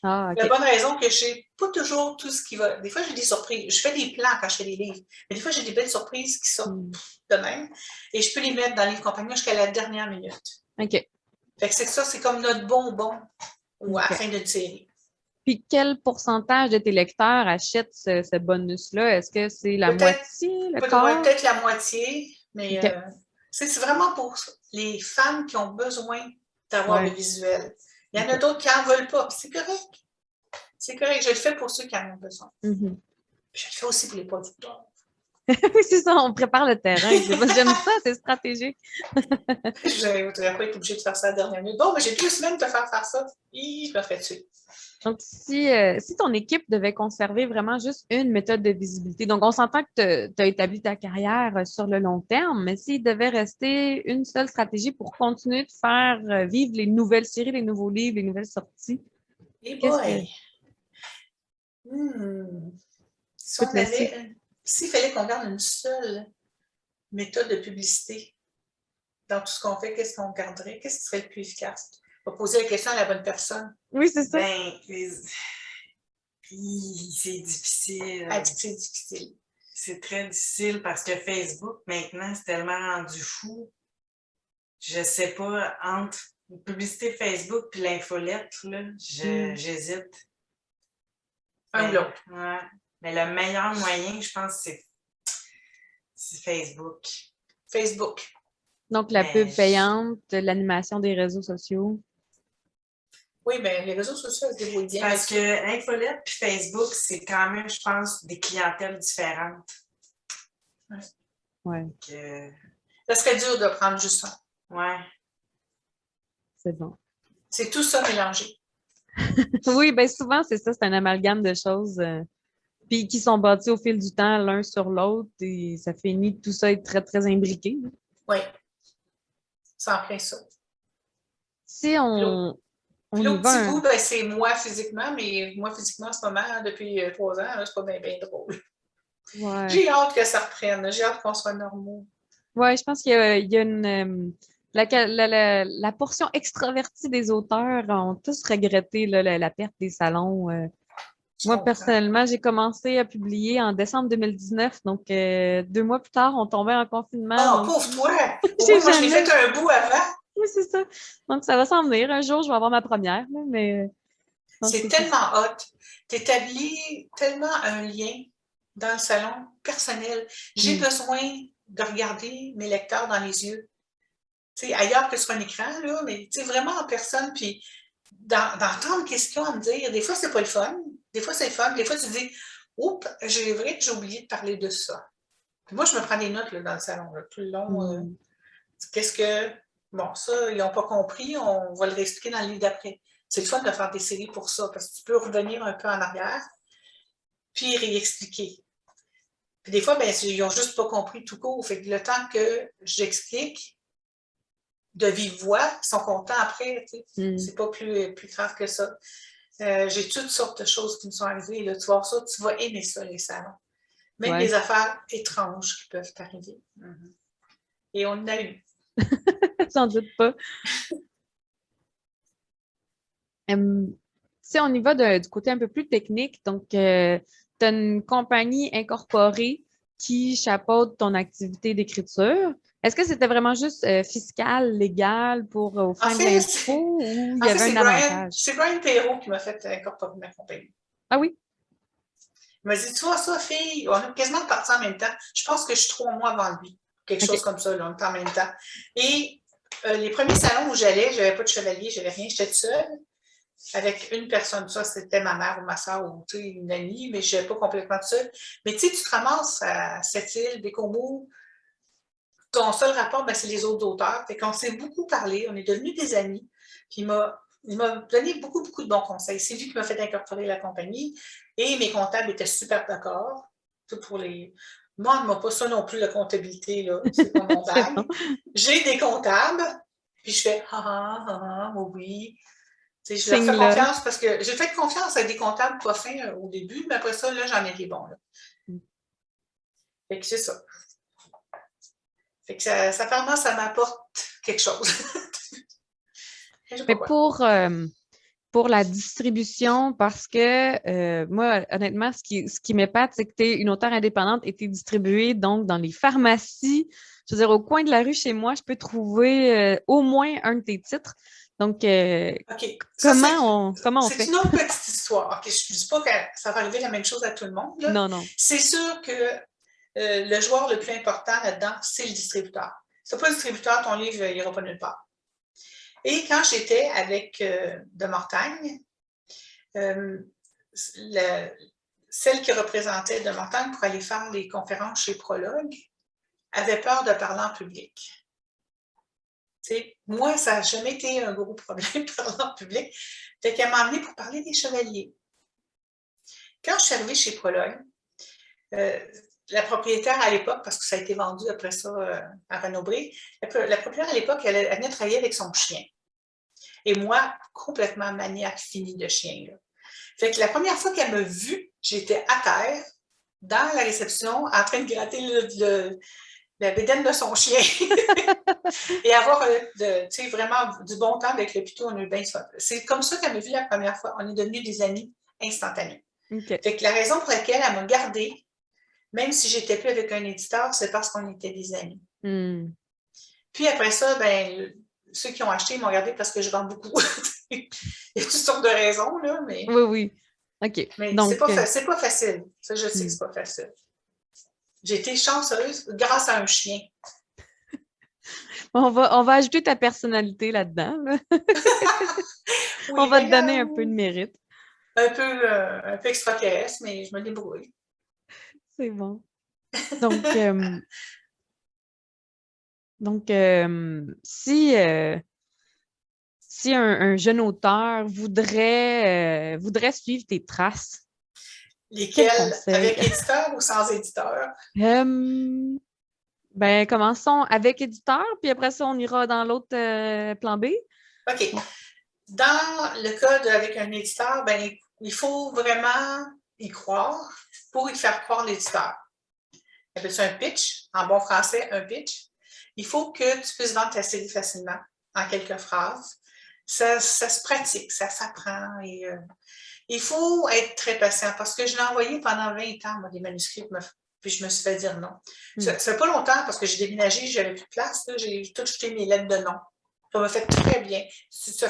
Ah, okay. La bonne raison que je n'ai pas toujours tout ce qui va. Des fois, j'ai des surprises. Je fais des plans quand je fais des livres, mais des fois, j'ai des belles surprises qui sortent de même et je peux les mettre dans le livre compagnon jusqu'à la dernière minute. OK. Fait que c'est ça, c'est comme notre bonbon ou à la OK. fin d'une série. Puis quel pourcentage de tes lecteurs achètent ce bonus-là? Est-ce que c'est la Peut-être moitié, le ouais, quart? peut-être la moitié, mais OK. c'est vraiment pour les fans qui ont besoin d'avoir le Ouais. visuel. Il y en a OK. d'autres qui n'en veulent pas, puis c'est correct. C'est correct, je le fais pour ceux qui en ont besoin. Mhm. Puis je le fais aussi pour les producteurs. Oui, c'est ça, on prépare le terrain. J'aime ça, c'est stratégique. Je ne voudrais pas être obligée de faire ça à la dernière minute. Bon, mais j'ai 2 semaines de te faire ça. Je me ferais tuer. Donc, si ton équipe devait conserver vraiment juste une méthode de visibilité, donc on s'entend que tu as établi ta carrière sur le long terme, mais s'il devait rester une seule stratégie pour continuer de faire vivre les nouvelles séries, les nouveaux livres, les nouvelles sorties, Et qu'est-ce que boy! Si peut on te laisser? avait, s'il fallait qu'on garde une seule méthode de publicité dans tout ce qu'on fait, qu'est-ce qu'on garderait? Qu'est-ce qui serait le plus efficace? On va poser la question à la bonne personne. Oui, c'est ça. Ben, c'est difficile. Elle dit que c'est difficile. C'est très difficile parce que Facebook, maintenant, c'est tellement rendu fou. Je sais pas, entre la publicité Facebook et l'infolettre, là, j'hésite. Un ou l'autre. Ouais. Mais le meilleur moyen, je pense, c'est Facebook. Facebook. Donc, la Mais pub payante, l'animation des réseaux sociaux. Oui, bien, les réseaux sociaux se débrouillent bien. Parce que Infolette puis Facebook, c'est quand même, je pense, des clientèles différentes. Ouais, Que, Ça serait dur de prendre juste ça. ouais. c'est bon. C'est tout ça mélangé. Oui, bien souvent, c'est ça, c'est un amalgame de choses puis qui sont bâties au fil du temps l'un sur l'autre et ça finit tout ça être très, très imbriqué. Oui. C'est en plein ça. Si on Puis y l'autre va, petit bout, ben, c'est moi physiquement, mais moi physiquement en ce moment, depuis 3 ans, là, c'est pas bien drôle. ouais. J'ai hâte que ça reprenne. J'ai hâte qu'on soit normaux. Ouais, je pense qu'il y a une la portion extravertie des auteurs ont tous regretté là, la perte des salons. Je Moi, comprends. personnellement, j'ai commencé à publier en décembre 2019, donc 2 mois plus tard, on tombait en confinement. Oh, Donc, pauvre toi! Au j'ai moins, moi, je l'ai jamais. fait un bout avant. Oui, c'est ça. Donc, ça va s'en venir. Un jour, je vais avoir ma première, là, mais je pense C'est que c'est ça. tellement hot. Tu établis tellement un lien dans le salon personnel. J'ai besoin de regarder mes lecteurs dans les yeux. Tu sais, ailleurs que sur un écran, là, mais tu sais, vraiment en personne, puis d'entendre qu'est-ce qu'ils ont à me dire. Des fois, c'est pas le fun. Des fois, c'est le fun. Des fois, tu te dis, oups, c'est vrai que j'ai oublié de parler de ça. Puis moi, je me prends des notes là, dans le salon, là, tout le long. Qu'est-ce que. Bon, ça, ils n'ont pas compris, on va le réexpliquer dans le livre d'après. C'est le fun de faire des séries pour ça, parce que tu peux revenir un peu en arrière, puis réexpliquer. Puis des fois, ben, ils n'ont juste pas compris tout court. Fait que le temps que j'explique de vive voix, ils sont contents après. C'est pas plus grave que ça. J'ai toutes sortes de choses qui me sont arrivées. Là, tu vas voir ça, tu vas aimer ça, les salons. Même les affaires étranges qui peuvent t'arriver. Et on en a eu. J'en doute pas. Si on y va du côté un peu plus technique, donc tu as une compagnie incorporée qui chapeaute ton activité d'écriture. Est-ce que c'était vraiment juste fiscal, légal pour aux fins de l'info ou il y avait un avantage? C'est Brian Perrault qui m'a fait incorporer ma compagnie. Ah oui? Il m'a dit, tu vois ça, fille, on a quasiment parti en même temps. Je pense que je suis 3 mois avant lui. Quelque chose comme ça, là, on était en même temps. Et les premiers salons où j'allais, je n'avais pas de chevalier, je n'avais rien, j'étais seule avec une personne. Ça, c'était ma mère ou ma soeur ou une amie, mais je n'étais pas complètement seule. Mais tu sais, tu te ramasses à Sept-Îles, Bécomo, ton seul rapport, ben, c'est les autres auteurs. Fait qu'on s'est beaucoup parlé, on est devenus des amis. Puis il m'a donné beaucoup, beaucoup de bons conseils. C'est lui qui m'a fait incorporer la compagnie. Et mes comptables étaient super d'accord. Pour les. Moi, on ne m'a pas ça non plus, la comptabilité, là. C'est pas mon bague. Bon. J'ai des comptables, puis je fais oui. Tu sais, je leur fais confiance parce que j'ai fait confiance à des comptables pas fins au début, mais après ça, là, j'en ai des bons. Là. Fait que c'est ça. Fait que ça vraiment, ça m'apporte quelque chose. Mais pour la distribution, parce que moi, honnêtement, ce qui m'épate, c'est que tu es une auteure indépendante et tu es distribuée donc dans les pharmacies. Je veux dire, au coin de la rue chez moi, je peux trouver au moins un de tes titres. Donc, OK. Ça, comment on c'est fait? une autre petite histoire. OK, je ne dis pas que ça va arriver la même chose à tout le monde, là. Non, non. C'est sûr que le joueur le plus important là-dedans, c'est le distributeur. Si tu n'as pas le distributeur, ton livre n'ira pas nulle part. Et quand j'étais avec De Mortagne, celle qui représentait De Mortagne pour aller faire les conférences chez Prologue avait peur de parler en public. T'sais, moi, ça n'a jamais été un gros problème de parler en public. Fait qu'elle m'a emmenée pour parler des chevaliers. Quand je suis arrivée chez Prologue, la propriétaire à l'époque, parce que ça a été vendu après ça à Renaud-Bré, la propriétaire à l'époque, elle venait travailler avec son chien. Et moi, complètement maniaque finie de chien. Là. Fait que la première fois qu'elle m'a vue, j'étais à terre, dans la réception, en train de gratter la bédaine de son chien et avoir vraiment du bon temps avec le pitou. On a eu bien ça. C'est comme ça qu'elle m'a vue la première fois. On est devenus des amis instantanés. Okay. Fait que la raison pour laquelle elle m'a gardée, même si j'étais plus avec un éditeur, c'est parce qu'on était des amis. Puis après ça, ben, ceux qui ont acheté m'ont gardé parce que je vends beaucoup. Il y a toutes sortes de raisons, là, mais... Oui. OK. Mais donc, c'est pas facile. Ça, je sais que c'est pas facile. J'ai été chanceuse grâce à un chien. On va ajouter ta personnalité là-dedans. Là. Oui, on va te donner un peu de mérite. Un peu extraterrestre, mais je me débrouille. C'est bon. Donc, si un jeune auteur voudrait suivre tes traces, lesquelles? Avec éditeur ou sans éditeur? Ben, commençons avec éditeur, puis après ça, on ira dans l'autre plan B. OK. Dans le cas avec un éditeur, ben, il faut vraiment y croire pour y faire croire l'éditeur. On appelle ça un pitch, en bon français, un pitch. Il faut que tu puisses vendre ta série facilement, en quelques phrases. Ça se pratique, ça s'apprend. Et, il faut être très patient parce que je l'ai envoyé pendant 20 ans, moi, des manuscrits, puis je me suis fait dire non. Ça fait pas longtemps parce que j'ai déménagé, j'avais plus de place, j'ai tout jeté mes lettres de non. Ça m'a fait très bien. Ça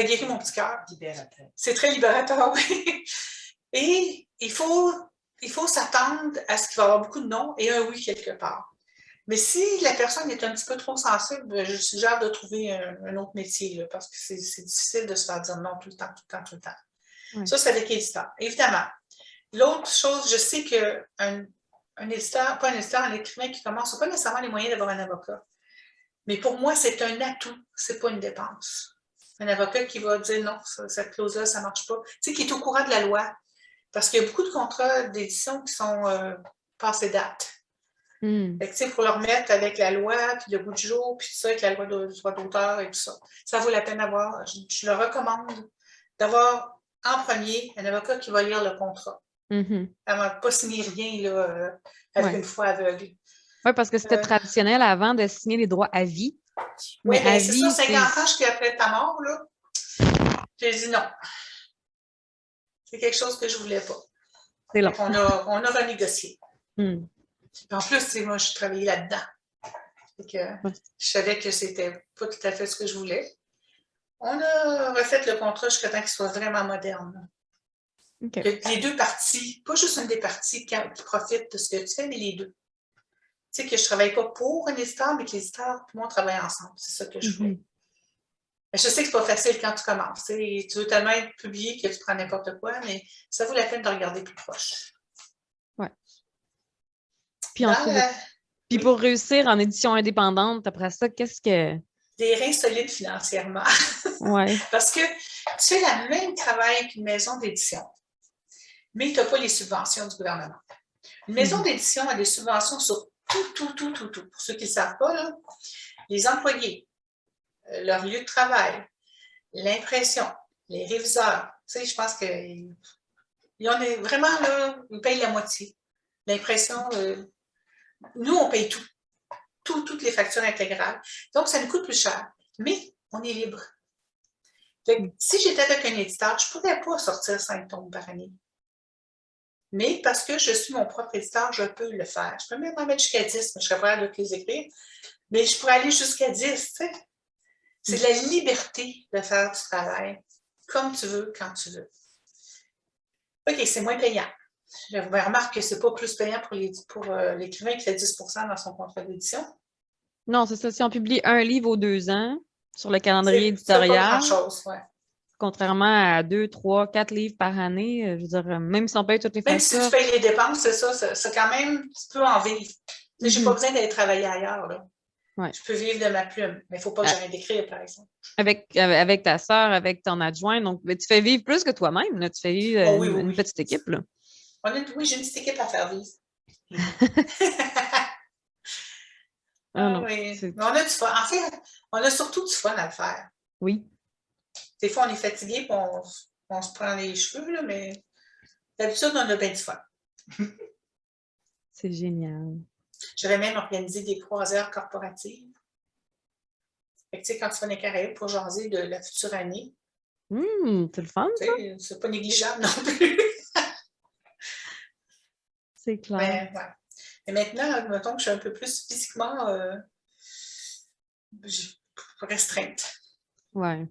guérit mon petit cœur. Libérateur. C'est très libérateur, oui. Et il faut s'attendre à ce qu'il va y avoir beaucoup de non et un oui quelque part. Mais si la personne est un petit peu trop sensible, je suggère de trouver un autre métier là, parce que c'est difficile de se faire dire non tout le temps. Oui. Ça, c'est avec l'éditeur. Évidemment. L'autre chose, je sais qu'un éditeur, pas un éditeur, un écrivain qui commence, n'a pas nécessairement les moyens d'avoir un avocat. Mais pour moi, c'est un atout, c'est pas une dépense. Un avocat qui va dire non, cette clause-là, ça ne marche pas. Tu sais, qui est au courant de la loi. Parce qu'il y a beaucoup de contrats d'édition qui sont passés date. Fait que, pour le remettre avec la loi, puis le bout du jour, puis tout ça, avec la loi du droit d'auteur et tout ça. Ça vaut la peine d'avoir. Je le recommande d'avoir en premier un avocat qui va lire le contrat. Elle ne va pas signer rien là, avec une foi aveugle. Oui, parce que c'était traditionnel avant de signer les droits à vie. Oui, mais c'est ça, 50 ans jusqu'après ta mort, là. J'ai dit non. C'est quelque chose que je ne voulais pas. C'est long. On a renégocié. En plus, moi, je travaillais là-dedans. Je savais que c'était pas tout à fait ce que je voulais. On a refait le contrat jusqu'à temps qu'il soit vraiment moderne. Okay. Que les deux parties, pas juste une des parties qui profite de ce que tu fais, mais les deux. Tu sais, que je ne travaille pas pour un éditeur, mais que l'éditeur et moi, on travaille ensemble. C'est ça que je voulais. Mais je sais que ce n'est pas facile quand tu commences. Tu veux tellement être publié que tu prends n'importe quoi, mais ça vaut la peine de regarder plus proche. Oui. Puis pour réussir en édition indépendante, après ça, qu'est-ce que... Des reins solides financièrement. Ouais. Parce que tu fais le même travail qu'une maison d'édition, mais tu n'as pas les subventions du gouvernement. Une maison d'édition a des subventions sur tout. Pour ceux qui ne le savent pas, là, les employés, leur lieu de travail, l'impression, les réviseurs. Tu sais, je pense qu'ils ont vraiment, là, ils payent la moitié. L'impression, nous, on paye tout. Toutes les factures intégrales. Donc, ça nous coûte plus cher. Mais on est libre. Fait, si j'étais avec un éditeur, je ne pourrais pas sortir 5 tomes par année. Mais parce que je suis mon propre éditeur, je peux le faire. Je peux même en mettre jusqu'à 10, mais je serais prête à les écrire. Mais je pourrais aller jusqu'à 10, tu sais. C'est de la liberté de faire du travail comme tu veux, quand tu veux. OK, c'est moins payant. Je remarque que ce n'est pas plus payant pour l'écrivain qui fait 10 dans son contrat d'édition. Non, c'est ça. Si on publie un livre aux 2 ans sur le calendrier C'est pas éditorial, grand-chose, ouais. contrairement à 2, 3, 4 livres par année, je veux dire, même si on paye toutes les Même si tu factures. payes les dépenses, c'est ça, c'est quand même, tu peux en vivre. J'ai pas besoin d'aller travailler ailleurs, là. Ouais. Je peux vivre de ma plume, mais il ne faut pas que j'arrête d'écrire, par exemple. Avec ta sœur, avec ton adjoint. Donc, tu fais vivre plus que toi-même. Là. Tu fais vivre une petite équipe. Là. Oui, j'ai une petite équipe à faire vivre. Non, oui. Mais on a du fun. En fait, on a surtout du fun à le faire. Oui. Des fois, on est fatigué et on se prend les cheveux, là, mais d'habitude, on a bien du fun. C'est génial. J'avais même organisé des croisières corporatives. Fait que, quand tu vas dans les Caraïbes pour jaser de la future année, c'est le fun, ça? C'est pas négligeable non plus. C'est clair. Mais maintenant, mettons que je suis un peu plus physiquement restreinte. Ouais.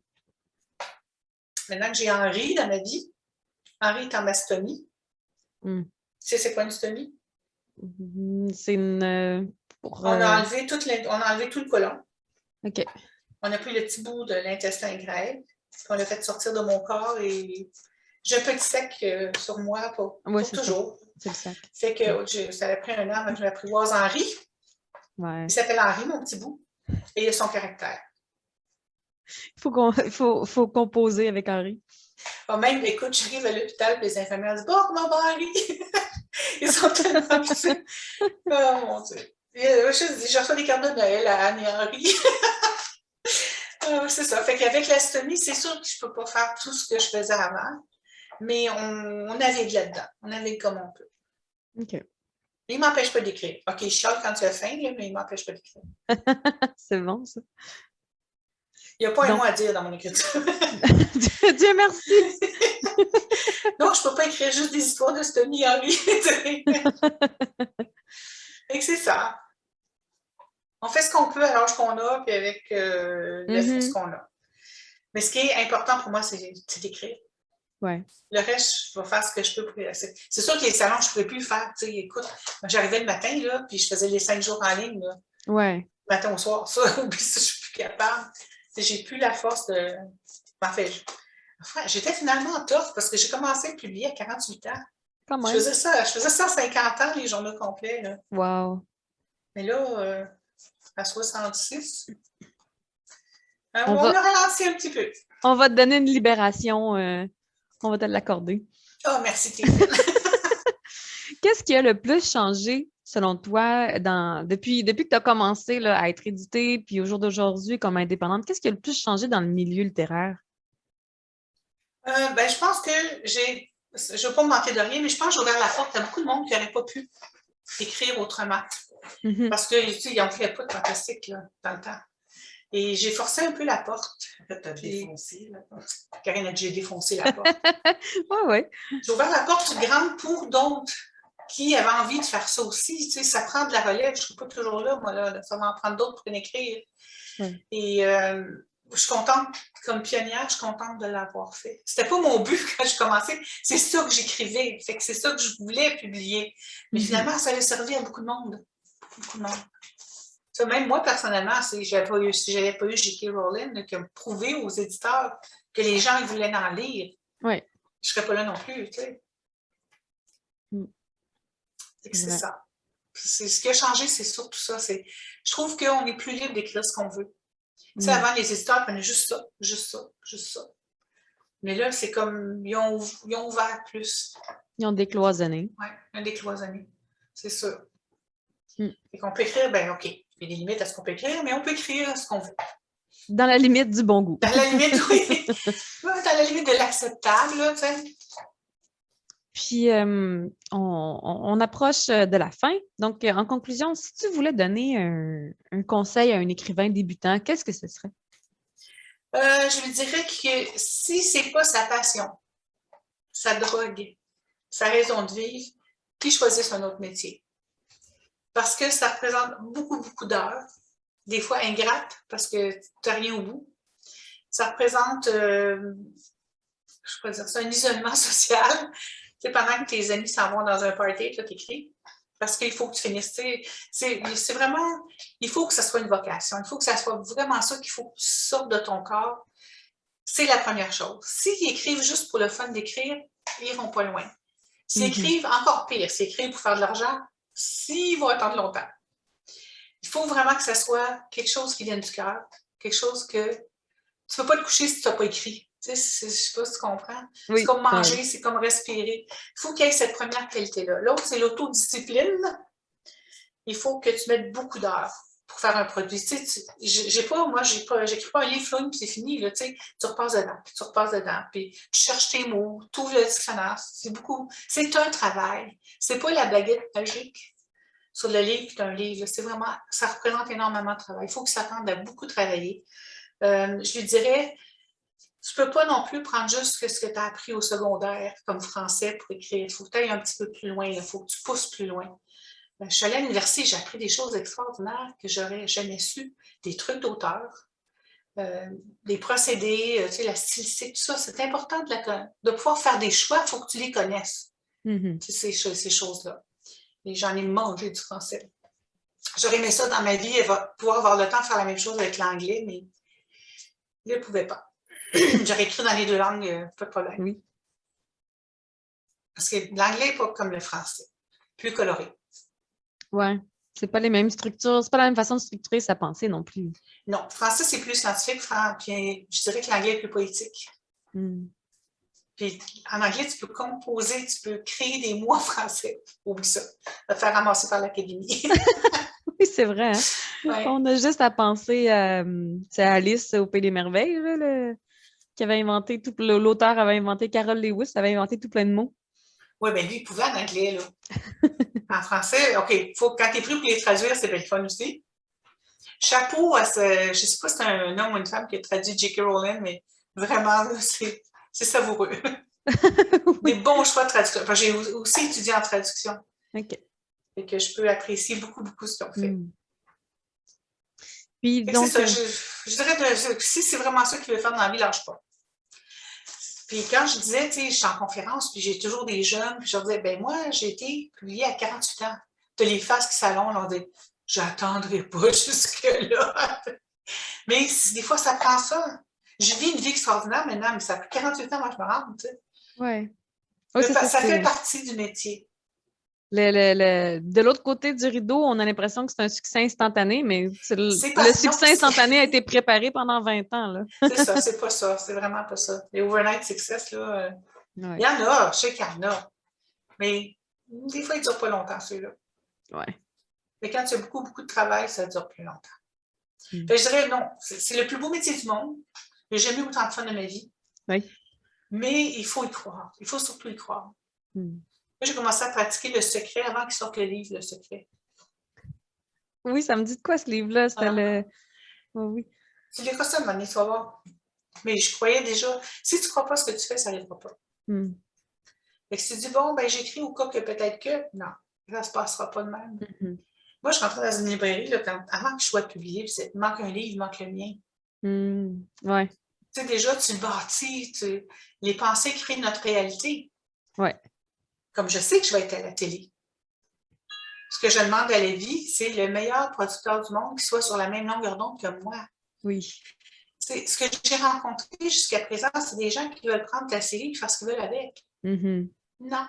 Maintenant que j'ai Henri dans ma vie, Henri est en mastomie. Tu sais, c'est quoi une stomie? C'est une... On a enlevé tout le côlon. OK. On a pris le petit bout de l'intestin grêle, on l'a fait sortir de mon corps et j'ai un petit sac sur moi pour toujours. C'est le sac. Fait que ça a pris 1 an avant que je m'apprivoise Henri. Ouais. Il s'appelle Henri, mon petit bout, et il a son caractère. Il faut composer avec Henri. Même, écoute, j'arrive à l'hôpital, les infirmières disent « Bon, comment va Henri? » Ils sont tellement habitués. Oh mon Dieu. Je reçois des cartes de Noël à Anne et Henri. C'est ça. Fait qu'avec l'astomie, c'est sûr que je ne peux pas faire tout ce que je faisais avant, mais on navigue là-dedans. On navigue comme on peut. OK. Il ne m'empêche pas d'écrire. OK, je chiale quand tu as faim, là, mais il ne m'empêche pas d'écrire. C'est bon, ça. Il n'y a pas un mot à dire dans mon écriture. Dieu merci! Non, je ne peux pas écrire juste des histoires de stomie, Henri. Fait que c'est ça. On fait ce qu'on peut à l'âge qu'on a, puis avec la force qu'on a. Mais ce qui est important pour moi, c'est d'écrire. Ouais. Le reste, je vais faire ce que je peux pour. C'est sûr que les salons, je ne pourrais plus le faire. Écoute, j'arrivais le matin, là, puis je faisais les 5 jours en ligne. Là, matin au soir. Ça, je ne suis plus capable. J'ai plus la force de. En fait, j'étais finalement tough parce que j'ai commencé à publier à 48 ans. Quand même. Je faisais ça à 50 ans, les journaux complets. Là. Wow. Mais là, à 66, on a ralenti un petit peu. On va te donner une libération. On va te l'accorder. Oh, merci, Clémentine. Qu'est-ce qui a le plus changé, selon toi, depuis que tu as commencé là, à être éditée, puis au jour d'aujourd'hui comme indépendante, qu'est-ce qui a le plus changé dans le milieu littéraire? Je pense que je ne veux pas me manquer de rien, mais je pense que j'ai ouvert la porte à beaucoup de monde qui n'aurait pas pu écrire autrement. Parce qu'ils n'en faisaient pas de fantastique là, dans le temps. Et j'ai forcé un peu la porte. Tu as défoncé la porte. Karine a dit j'ai défoncé la porte. Oui. J'ai ouvert la porte grande pour d'autres qui avaient envie de faire ça aussi. Tu sais, ça prend de la relève. Je ne suis pas toujours là, moi, là. Ça va en prendre d'autres pour écrire. Et je suis contente, comme pionnière, je suis contente de l'avoir fait. C'était pas mon but quand j'ai commencé. C'est ça que j'écrivais. Fait que c'est ça que je voulais publier. Mais finalement, ça allait servir à beaucoup de monde. Beaucoup de monde. Ça, même moi, personnellement, si je n'avais pas eu J.K. Rowling qui a prouvé aux éditeurs que les gens voulaient en lire, je ne serais pas là non plus, tu sais. C'est ça. Ce qui a changé, c'est surtout ça. Je trouve qu'on est plus libre d'écrire ce qu'on veut. Tu sais, avant, les éditeurs prenaient juste ça, juste ça, juste ça. Mais là, c'est comme, ils ont ouvert plus. Ils ont décloisonné. Oui, ils ont décloisonné. C'est ça. Et qu'on peut écrire, OK, il y a des limites à ce qu'on peut écrire, mais on peut écrire ce qu'on veut. Dans la limite du bon goût. Dans la limite, oui. Dans la limite de l'acceptable, là, tu sais. Puis, on approche de la fin. Donc, en conclusion, si tu voulais donner un conseil à un écrivain débutant, qu'est-ce que ce serait? Je lui dirais que si ce n'est pas sa passion, sa drogue, sa raison de vivre, qu'il choisisse un autre métier. Parce que ça représente beaucoup, beaucoup d'heures, des fois ingrates, parce que tu n'as rien au bout. Ça représente, je pourrais dire ça, un isolement social. C'est pendant que tes amis s'en vont dans un party, tu écris. Parce qu'il faut que tu finisses. C'est vraiment, il faut que ça soit une vocation. Il faut que ça soit vraiment ça qu'il faut que tu sortes de ton corps. C'est la première chose. S'ils écrivent juste pour le fun d'écrire, ils n'iront pas loin. S'ils écrivent, encore pire, s'ils écrivent pour faire de l'argent, ils vont attendre longtemps. Il faut vraiment que ça soit quelque chose qui vienne du cœur, quelque chose que tu ne peux pas te coucher si tu n'as pas écrit. Je ne sais pas si tu comprends. Oui, c'est comme manger, c'est comme respirer. Il faut qu'il y ait cette première qualité-là. L'autre, c'est l'autodiscipline. Il faut que tu mettes beaucoup d'heures pour faire un produit. Tu sais, j'écris pas un livre flou, puis c'est fini. Là, tu repasses dedans, puis tu repasses dedans, puis tu cherches tes mots, tu ouvres le dictionnaire. C'est beaucoup. C'est un travail. C'est pas la baguette magique sur le livre, puis un livre. C'est vraiment, ça représente énormément de travail. Il faut que ça tente à beaucoup travailler. Je lui dirais, tu ne peux pas non plus prendre juste ce que tu as appris au secondaire comme français pour écrire. Il faut que tu ailles un petit peu plus loin. Il faut que tu pousses plus loin. Je suis allée à l'université, j'ai appris des choses extraordinaires que j'aurais jamais su. Des trucs d'auteur, des procédés, la stylistique, tout ça. C'est important de pouvoir faire des choix. Il faut que tu les connaisses, ces choses-là. Et j'en ai mangé du français. J'aurais aimé ça dans ma vie, pouvoir avoir le temps de faire la même chose avec l'anglais, mais je ne pouvais pas. J'aurais écrit dans les deux langues, pas de problème. Oui. Parce que l'anglais n'est pas comme le français, plus coloré. Ouais. C'est pas les mêmes structures, c'est pas la même façon de structurer sa pensée non plus. Non, le français, c'est plus scientifique, puis je dirais que l'anglais est plus poétique. Puis en anglais, tu peux composer, tu peux créer des mots en français. Oublie ça. Va te faire ramasser par l'Académie. Oui, c'est vrai. Hein? Ouais. On a juste à penser à Alice au Pays des Merveilles, là, qui avait inventé l'auteur avait inventé, Carol Lewis avait inventé tout plein de mots. Oui, bien lui, il pouvait en anglais, là. En français, OK, quand tu es pris pour les traduire, c'est bien le fun aussi. Chapeau à je ne sais pas si c'est un homme ou une femme qui a traduit J.K. Rowling, mais vraiment, là, c'est savoureux. Oui. Des bons choix de traduction. Enfin, j'ai aussi étudié en traduction. OK. Et que je peux apprécier beaucoup, beaucoup ce qu'ils ont fait. Puis, donc, c'est ça, je dirais que si c'est vraiment ça qu'il veut faire dans la vie, lâche pas. Puis quand je disais, tu sais, je suis en conférence, puis j'ai toujours des jeunes, puis je leur disais, ben moi, j'ai été publiée à 48 ans. Tu as les faces qui s'allongent, on dit, j'attendrai pas jusque-là. Mais des fois, ça prend ça. Je vis une vie extraordinaire maintenant, mais ça fait 48 ans avant que je me rende, tu sais. Ouais. Ça fait partie du métier. De l'autre côté du rideau, on a l'impression que c'est un succès instantané, mais le succès instantané a été préparé pendant 20 ans. Là. C'est ça, c'est pas ça. C'est vraiment pas ça. Les overnight success, là, il y en a, je sais qu'il y en a. Mais des fois, ils ne durent pas longtemps, ceux-là. Ouais. Mais quand tu as beaucoup, beaucoup de travail, ça dure plus longtemps. Je dirais non, c'est le plus beau métier du monde. J'ai jamais eu autant de fun de ma vie. Oui. Mais il faut y croire. Il faut surtout y croire. Moi, j'ai commencé à pratiquer le secret avant qu'il sorte le livre, Le Secret. Oui, ça me dit de quoi ce livre-là? C'était oui. Tu liras ça, Mané, tu vas voir. Mais je croyais déjà, si tu ne crois pas ce que tu fais, ça n'arrivera pas. Fait que si tu dis, bon, ben j'écris au cas que peut-être que, non, ça ne se passera pas de même. Moi, je rentrais dans une librairie, là, avant que je sois publiée, il manque un livre, il manque le mien. Ouais. Tu sais, déjà, tu le bâtis, les pensées créent notre réalité. Ouais. Comme je sais que je vais être à la télé. Ce que je demande à la vie, c'est le meilleur producteur du monde qui soit sur la même longueur d'onde que moi. Oui. Ce que j'ai rencontré jusqu'à présent, c'est des gens qui veulent prendre la série et faire ce qu'ils veulent avec. Non.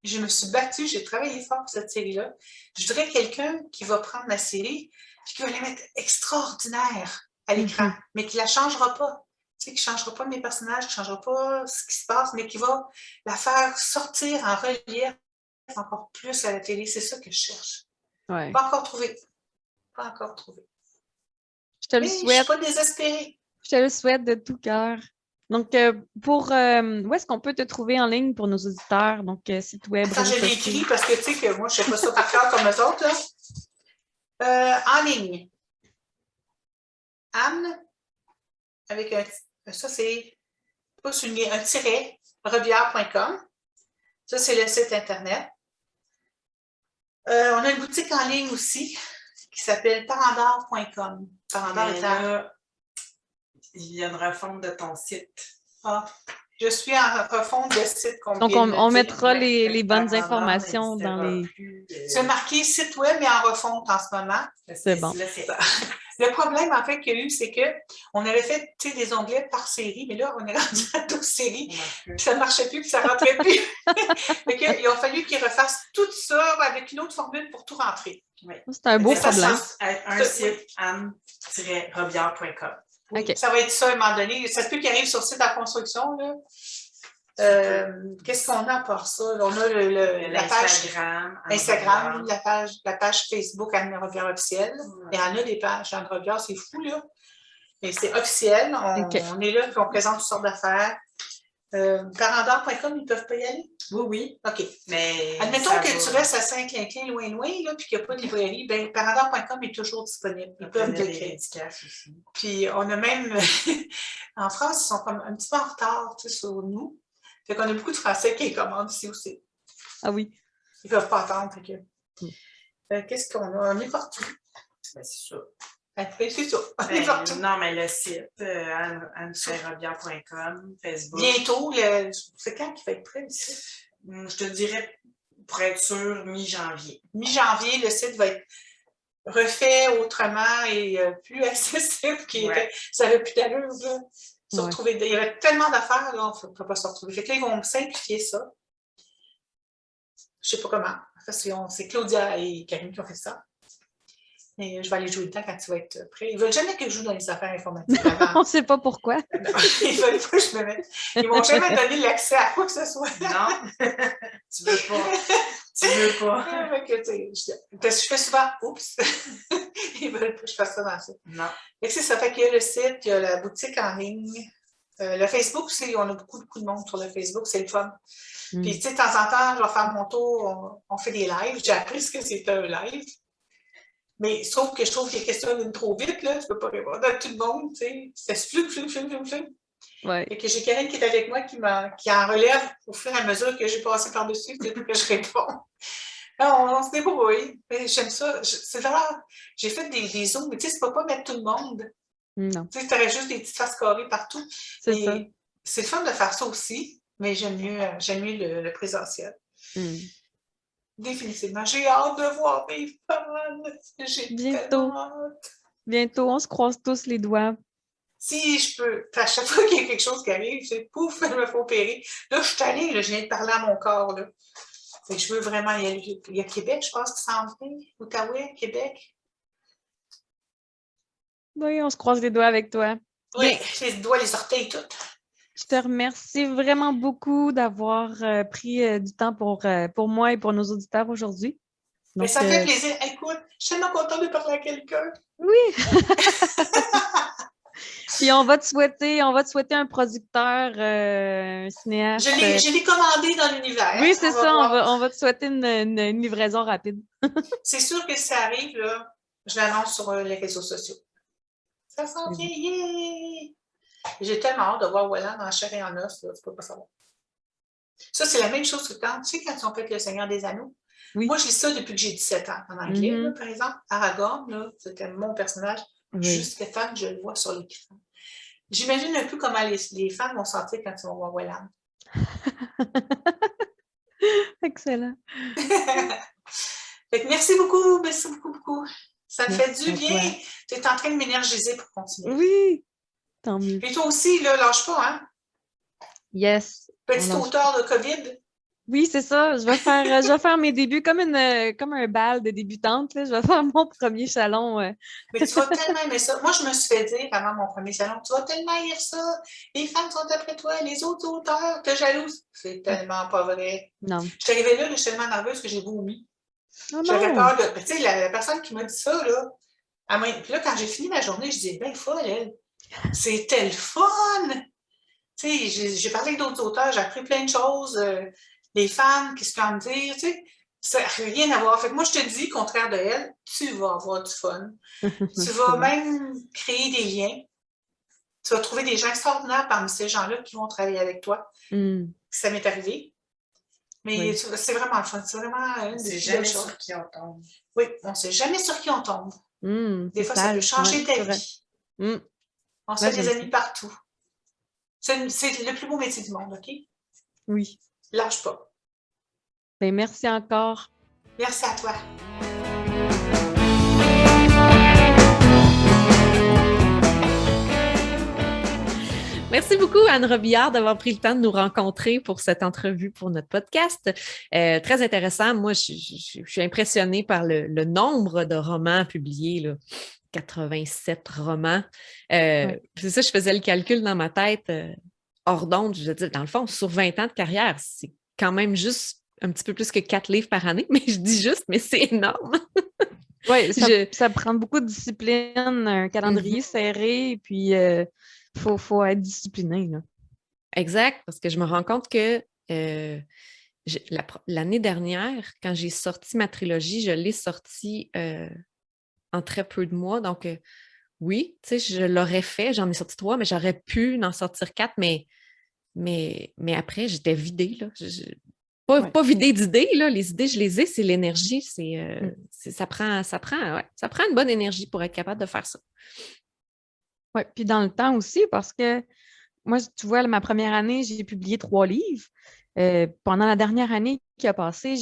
Je me suis battue, j'ai travaillé fort pour cette série-là. Je voudrais quelqu'un qui va prendre la série et qui va la mettre extraordinaire à l'écran, mais qui ne la changera pas. Tu sais, qui ne changera pas mes personnages, qui ne changera pas ce qui se passe, mais qui va la faire sortir en relief encore plus à la télé. C'est ça que je cherche. Ouais. Pas encore trouvé. Pas encore trouvé. Je te le mais souhaite. Je ne suis pas désespérée. Je te le souhaite de tout cœur. Donc, où est-ce qu'on peut te trouver en ligne pour nos auditeurs? Donc, site web. Attends, je l'ai écrit parce que tu sais que moi, je ne fais pas ça par cœur comme eux autres. Là. En ligne. Anne, avec ça, c'est pas souligné, un tiret, revière.com. Ça, c'est le site Internet. On a une boutique en ligne aussi qui s'appelle parandard.com. Parandard est il y a une refonte de ton site. Ah, je suis en refonte de site qu'on Donc, vient de on dire. mettra Ouais, les ta bonnes grand-mère informations dans n'existera les... plus, C'est marqué site web, mais en refonte en ce moment. C'est bon. Là, c'est Le problème, en fait, qu'il y a eu, c'est qu'on avait fait des onglets par série, mais là, on est rendu à 12 séries, puis ça ne marchait plus, puis ça ne rentrait plus. Fait que, il a fallu qu'ils refassent tout ça avec une autre formule pour tout rentrer. Oui. C'est un beau Mais ça problème. Un site anne-robière.com. Oui, OK. ça va être ça à un moment donné. Ça se peut qu'il arrive sur le site en construction. Là. Qu'est-ce qu'on a à part ça? Là, on a la page Instagram, la page Facebook Anne Robière officielle. Ouais. Il y en a des pages Anne Robière, c'est fou, là. Mais c'est officiel. OK. On est là, puis on présente toutes sortes d'affaires. Parandor.com, ils ne peuvent pas y aller? Oui. OK. Mais Admettons ça que va. tu restes à Saint-Clinclin, loin, là, puis qu'il n'y a pas de librairie, bien, Parandor.com est toujours disponible. Ils peuvent Il y a des l'écrire. dédicaces aussi. Puis on a même, en France, ils sont comme un petit peu en retard sur nous. Fait qu'on a beaucoup de Français qui les commandent ici aussi. Ah oui. Ils ne peuvent pas attendre. Fait que... Qu'est-ce qu'on a? On est partout. Ben, c'est ça. C'est ça. On est partout. Non, mais le site, anne-robière.com, Facebook. Bientôt, c'est quand qu'il va être prêt ici? Je te dirais, pour être sûr, mi-janvier. Mi-janvier, le site va être refait autrement et plus accessible qu'il était. Ça n'avait plus d'allure, là. Se retrouver. Il y avait tellement d'affaires, là, on ne peut pas se retrouver. Fait que là, ils vont simplifier ça. Je ne sais pas comment. C'est Claudia et Karine qui ont fait ça. Mais je vais aller jouer dedans quand tu vas être prêt. Ils ne veulent jamais que je joue dans les affaires informatiques. On ne sait pas pourquoi. Non, ils ne veulent pas que je me mette. Ils ne m'ont jamais donné l'accès à quoi que ce soit. Non, tu veux pas. Tu veux pas. Parce que je fais souvent « oups ». Ils ne veulent pas que je fasse ça dans le site. Non. Fait que ça fait qu'il y a le site, il y a la boutique en ligne. Le Facebook aussi, on a beaucoup de monde sur le Facebook, c'est le fun. Puis, tu sais, de temps en temps, je vais faire mon tour, on fait des lives. J'ai appris ce que c'était un live. Mais sauf que je trouve que les questions viennent trop vite, là. Tu ne peux pas répondre à tout le monde, tu sais. C'est flou. Ouais. Et que j'ai Karine qui est avec moi qui en relève au fur et à mesure que j'ai passé par-dessus, pour que je réponds. On se débrouille. J'aime ça. C'est vraiment... J'ai fait des zooms, mais tu sais, tu ne peux pas mettre tout le monde. Non. Tu sais, tu aurais juste des petites faces carrées partout. C'est ça. C'est le fun de faire ça aussi, mais j'aime mieux le présentiel. Définitivement. J'ai hâte de voir mes fans. J'ai tellement hâte. Bientôt, on se croise tous les doigts. Si je peux, à chaque fois qu'il y a quelque chose qui arrive, c'est pouf, il me faut opérer. Là, je suis allée, là, je viens de parler à mon corps. Là. Fait que je veux vraiment y aller. Il y a Québec, je pense, qui s'en vient. Outaouais, Québec. Oui, on se croise les doigts avec toi. Oui, les doigts, les orteils, tout. Je te remercie vraiment beaucoup d'avoir pris du temps pour moi et pour nos auditeurs aujourd'hui. Mais ça me fait plaisir. Écoute, je suis tellement contente de parler à quelqu'un. Oui! Puis on va te souhaiter un producteur, un cinéaste. Je l'ai commandé dans l'univers. Oui, c'est ça. On va te souhaiter une livraison rapide. C'est sûr que si ça arrive, là, je l'annonce sur les réseaux sociaux. Ça s'en vient, yeah! J'ai tellement hâte de voir Walland en chair et en os, là, tu peux pas savoir. Ça, c'est la même chose que quand ils ont fait Le Seigneur des Anneaux. Oui. Moi, je lis ça depuis que j'ai 17 ans en anglais, là, par exemple. Aragorn, là, c'était mon personnage. Jusqu'à temps que je le vois sur l'écran. J'imagine un peu comment les fans vont sentir quand ils vont voir Walland. Excellent. Fait que merci beaucoup, beaucoup. Ça me fait du bien. Tu es en train de m'énergiser pour continuer. Oui, tant mieux. Puis toi aussi, là, lâche pas, hein? Yes. Petit auteur de COVID. Oui, c'est ça. Je vais faire mes débuts comme un bal de débutante. Là. Je vais faire mon premier salon. Mais tu vas tellement aimer ça. Moi, je me suis fait dire avant mon premier salon, tu vas tellement haïr ça. Les femmes sont après toi, les autres auteurs, t'es jalouse. C'est tellement pas vrai. Non. Je suis arrivée là, je suis tellement nerveuse que j'ai vomi. Oh j'avais peur de. Tu sais, la personne qui m'a dit ça, là, puis là, quand j'ai fini ma journée, je disais, ben folle, elle. C'était le fun! Tu sais, j'ai parlé avec d'autres auteurs, j'ai appris plein de choses. Les fans, qu'est-ce qu'ils vont me dire, tu sais, ça n'a rien à voir. Fait que moi, je te dis, contraire de elle, tu vas avoir du fun. Tu vas même créer des liens. Tu vas trouver des gens extraordinaires parmi ces gens-là qui vont travailler avec toi. Ça m'est arrivé. Mais c'est vraiment le fun. C'est vraiment une des jamais sur qui on tombe. Oui, on ne sait jamais sur qui on tombe. Des fois, ça peut changer ta vie. On se Ouais, fait des j'aime amis partout. C'est le plus beau métier du monde, OK? Oui. Lâche pas. Ben, merci encore. Merci à toi. Merci beaucoup, Anne Robillard, d'avoir pris le temps de nous rencontrer pour cette entrevue pour notre podcast. Très intéressant. Moi, je suis impressionnée par le nombre de romans publiés, là. 87 romans. C'est ça, je faisais le calcul dans ma tête hors d'onde. Je dis, dans le fond, sur 20 ans de carrière, c'est quand même juste un petit peu plus que 4 livres par année, mais je dis juste, mais c'est énorme. Oui, ça prend beaucoup de discipline, un calendrier serré, et puis faut être discipliné. Là. Exact, parce que je me rends compte que l'année dernière, quand j'ai sorti ma trilogie, je l'ai sortie en très peu de mois. Donc, oui, tu sais, je l'aurais fait. J'en ai sorti 3, mais j'aurais pu en sortir 4, mais après, j'étais vidée, là. Pas vidée d'idées, là. Les idées, je les ai, c'est l'énergie. Ça prend une bonne énergie pour être capable de faire ça. Oui, puis dans le temps aussi, parce que moi, tu vois, ma première année, j'ai publié 3 livres. Pendant la dernière année qui a passé,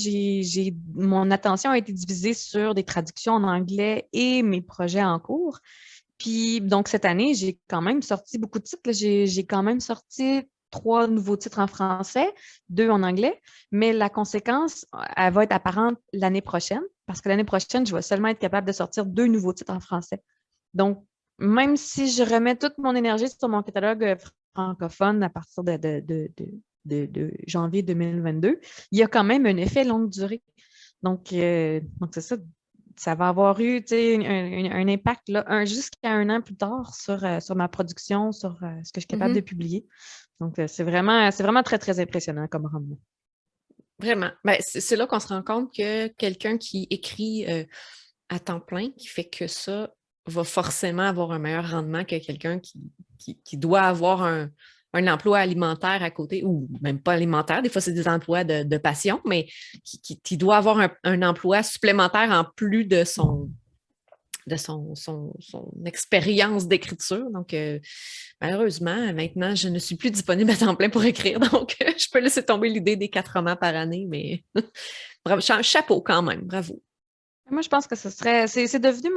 mon attention a été divisée sur des traductions en anglais et mes projets en cours. Puis, donc, cette année, j'ai quand même sorti beaucoup de titres. J'ai quand même sorti 3 nouveaux titres en français, 2 en anglais. Mais la conséquence, elle va être apparente l'année prochaine, parce que l'année prochaine, je vais seulement être capable de sortir 2 nouveaux titres en français. Donc, même si je remets toute mon énergie sur mon catalogue francophone à partir de janvier 2022, il y a quand même un effet longue durée. Donc c'est ça. Ça va avoir eu un impact là, jusqu'à 1 an plus tard sur ma production, sur ce que je suis capable de publier. Donc, c'est vraiment très, très impressionnant comme rendement. Vraiment. Ben, c'est là qu'on se rend compte que quelqu'un qui écrit à temps plein, qui fait que ça, va forcément avoir un meilleur rendement que quelqu'un qui doit avoir un emploi alimentaire à côté, ou même pas alimentaire, des fois c'est des emplois de passion, mais qui doit avoir un emploi supplémentaire en plus de son expérience d'écriture. Donc, malheureusement, maintenant, je ne suis plus disponible à temps plein pour écrire, donc je peux laisser tomber l'idée des 4 romans par année, mais bravo, chapeau quand même, bravo. Moi, je pense que c'est devenu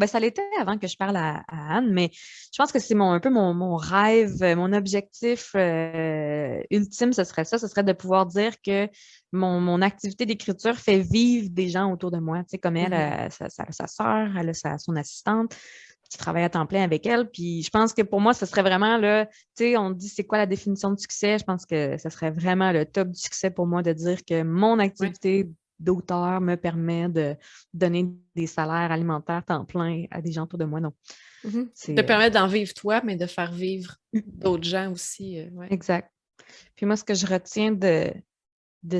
ça l'était avant que je parle à Anne, mais je pense que c'est un peu mon rêve, mon objectif ultime, ce serait de pouvoir dire que mon activité d'écriture fait vivre des gens autour de moi. Tu sais, comme elle, sa sœur, elle a son assistante qui travaille à temps plein avec elle. Puis je pense que pour moi, ce serait vraiment là, tu sais, on dit c'est quoi la définition de succès? Je pense que ce serait vraiment le top du succès pour moi de dire que mon activité d'auteur me permet de donner des salaires alimentaires temps plein à des gens autour de moi. Donc, te permettre d'en vivre toi, mais de faire vivre d'autres gens aussi. Exact. Puis moi, ce que je retiens de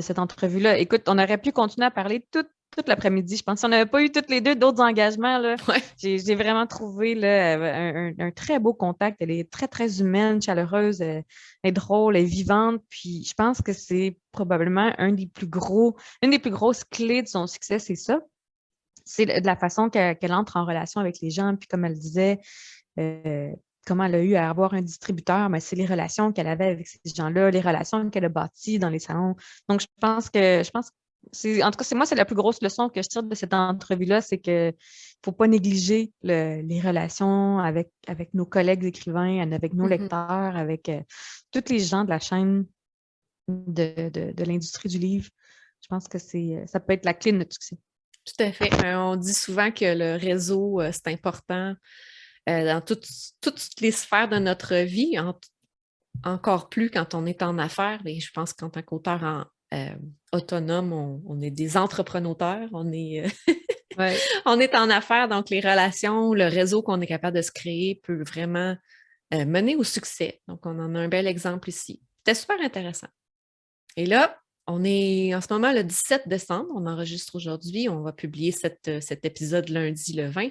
cette entrevue-là, écoute, on aurait pu continuer à parler toute l'après-midi. Je pense si on n'avait pas eu toutes les deux d'autres engagements, là, j'ai vraiment trouvé là, un très beau contact. Elle est très, très humaine, chaleureuse, elle est drôle, elle est vivante. Puis je pense que c'est probablement une des plus grosses clés de son succès, c'est ça. C'est de la façon qu'elle entre en relation avec les gens. Puis comme elle disait, comment elle a eu à avoir un distributeur, mais c'est les relations qu'elle avait avec ces gens-là, les relations qu'elle a bâties dans les salons. Donc, je pense que en tout cas, c'est la plus grosse leçon que je tire de cette entrevue-là, c'est qu'il ne faut pas négliger les relations avec nos collègues écrivains, avec nos lecteurs, avec tous les gens de la chaîne de l'industrie du livre. Je pense que ça peut être la clé de notre succès. Tout à fait. On dit souvent que le réseau, c'est important dans toutes les sphères de notre vie, encore plus quand on est en affaires. Et je pense qu'en tant qu'auteur autonome, on est des entrepreneurs, on est en affaires, donc les relations, le réseau qu'on est capable de se créer peut vraiment mener au succès. Donc, on en a un bel exemple ici. C'était super intéressant. Et là, on est en ce moment le 17 décembre, on enregistre aujourd'hui, on va publier cet épisode lundi le 20.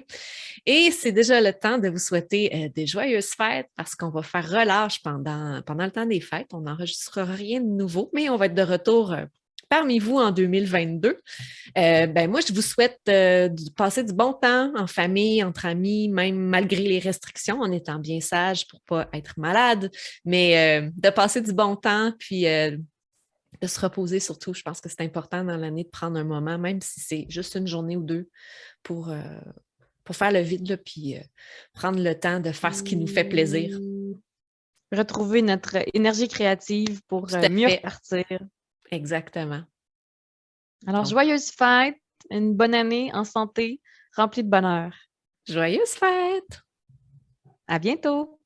Et c'est déjà le temps de vous souhaiter des joyeuses fêtes parce qu'on va faire relâche pendant le temps des fêtes. On n'enregistrera rien de nouveau, mais on va être de retour parmi vous en 2022. Moi, je vous souhaite de passer du bon temps en famille, entre amis, même malgré les restrictions, en étant bien sage pour ne pas être malade, mais de passer du bon temps, puis de se reposer surtout. Je pense que c'est important dans l'année de prendre un moment, même si c'est juste une journée ou deux, pour faire le vide, là, puis prendre le temps de faire ce qui nous fait plaisir. Retrouver notre énergie créative pour Tout à mieux fait. repartir. Exactement. Alors, Donc, joyeuses fêtes, une bonne année en santé, remplie de bonheur. joyeuses fêtes! À bientôt!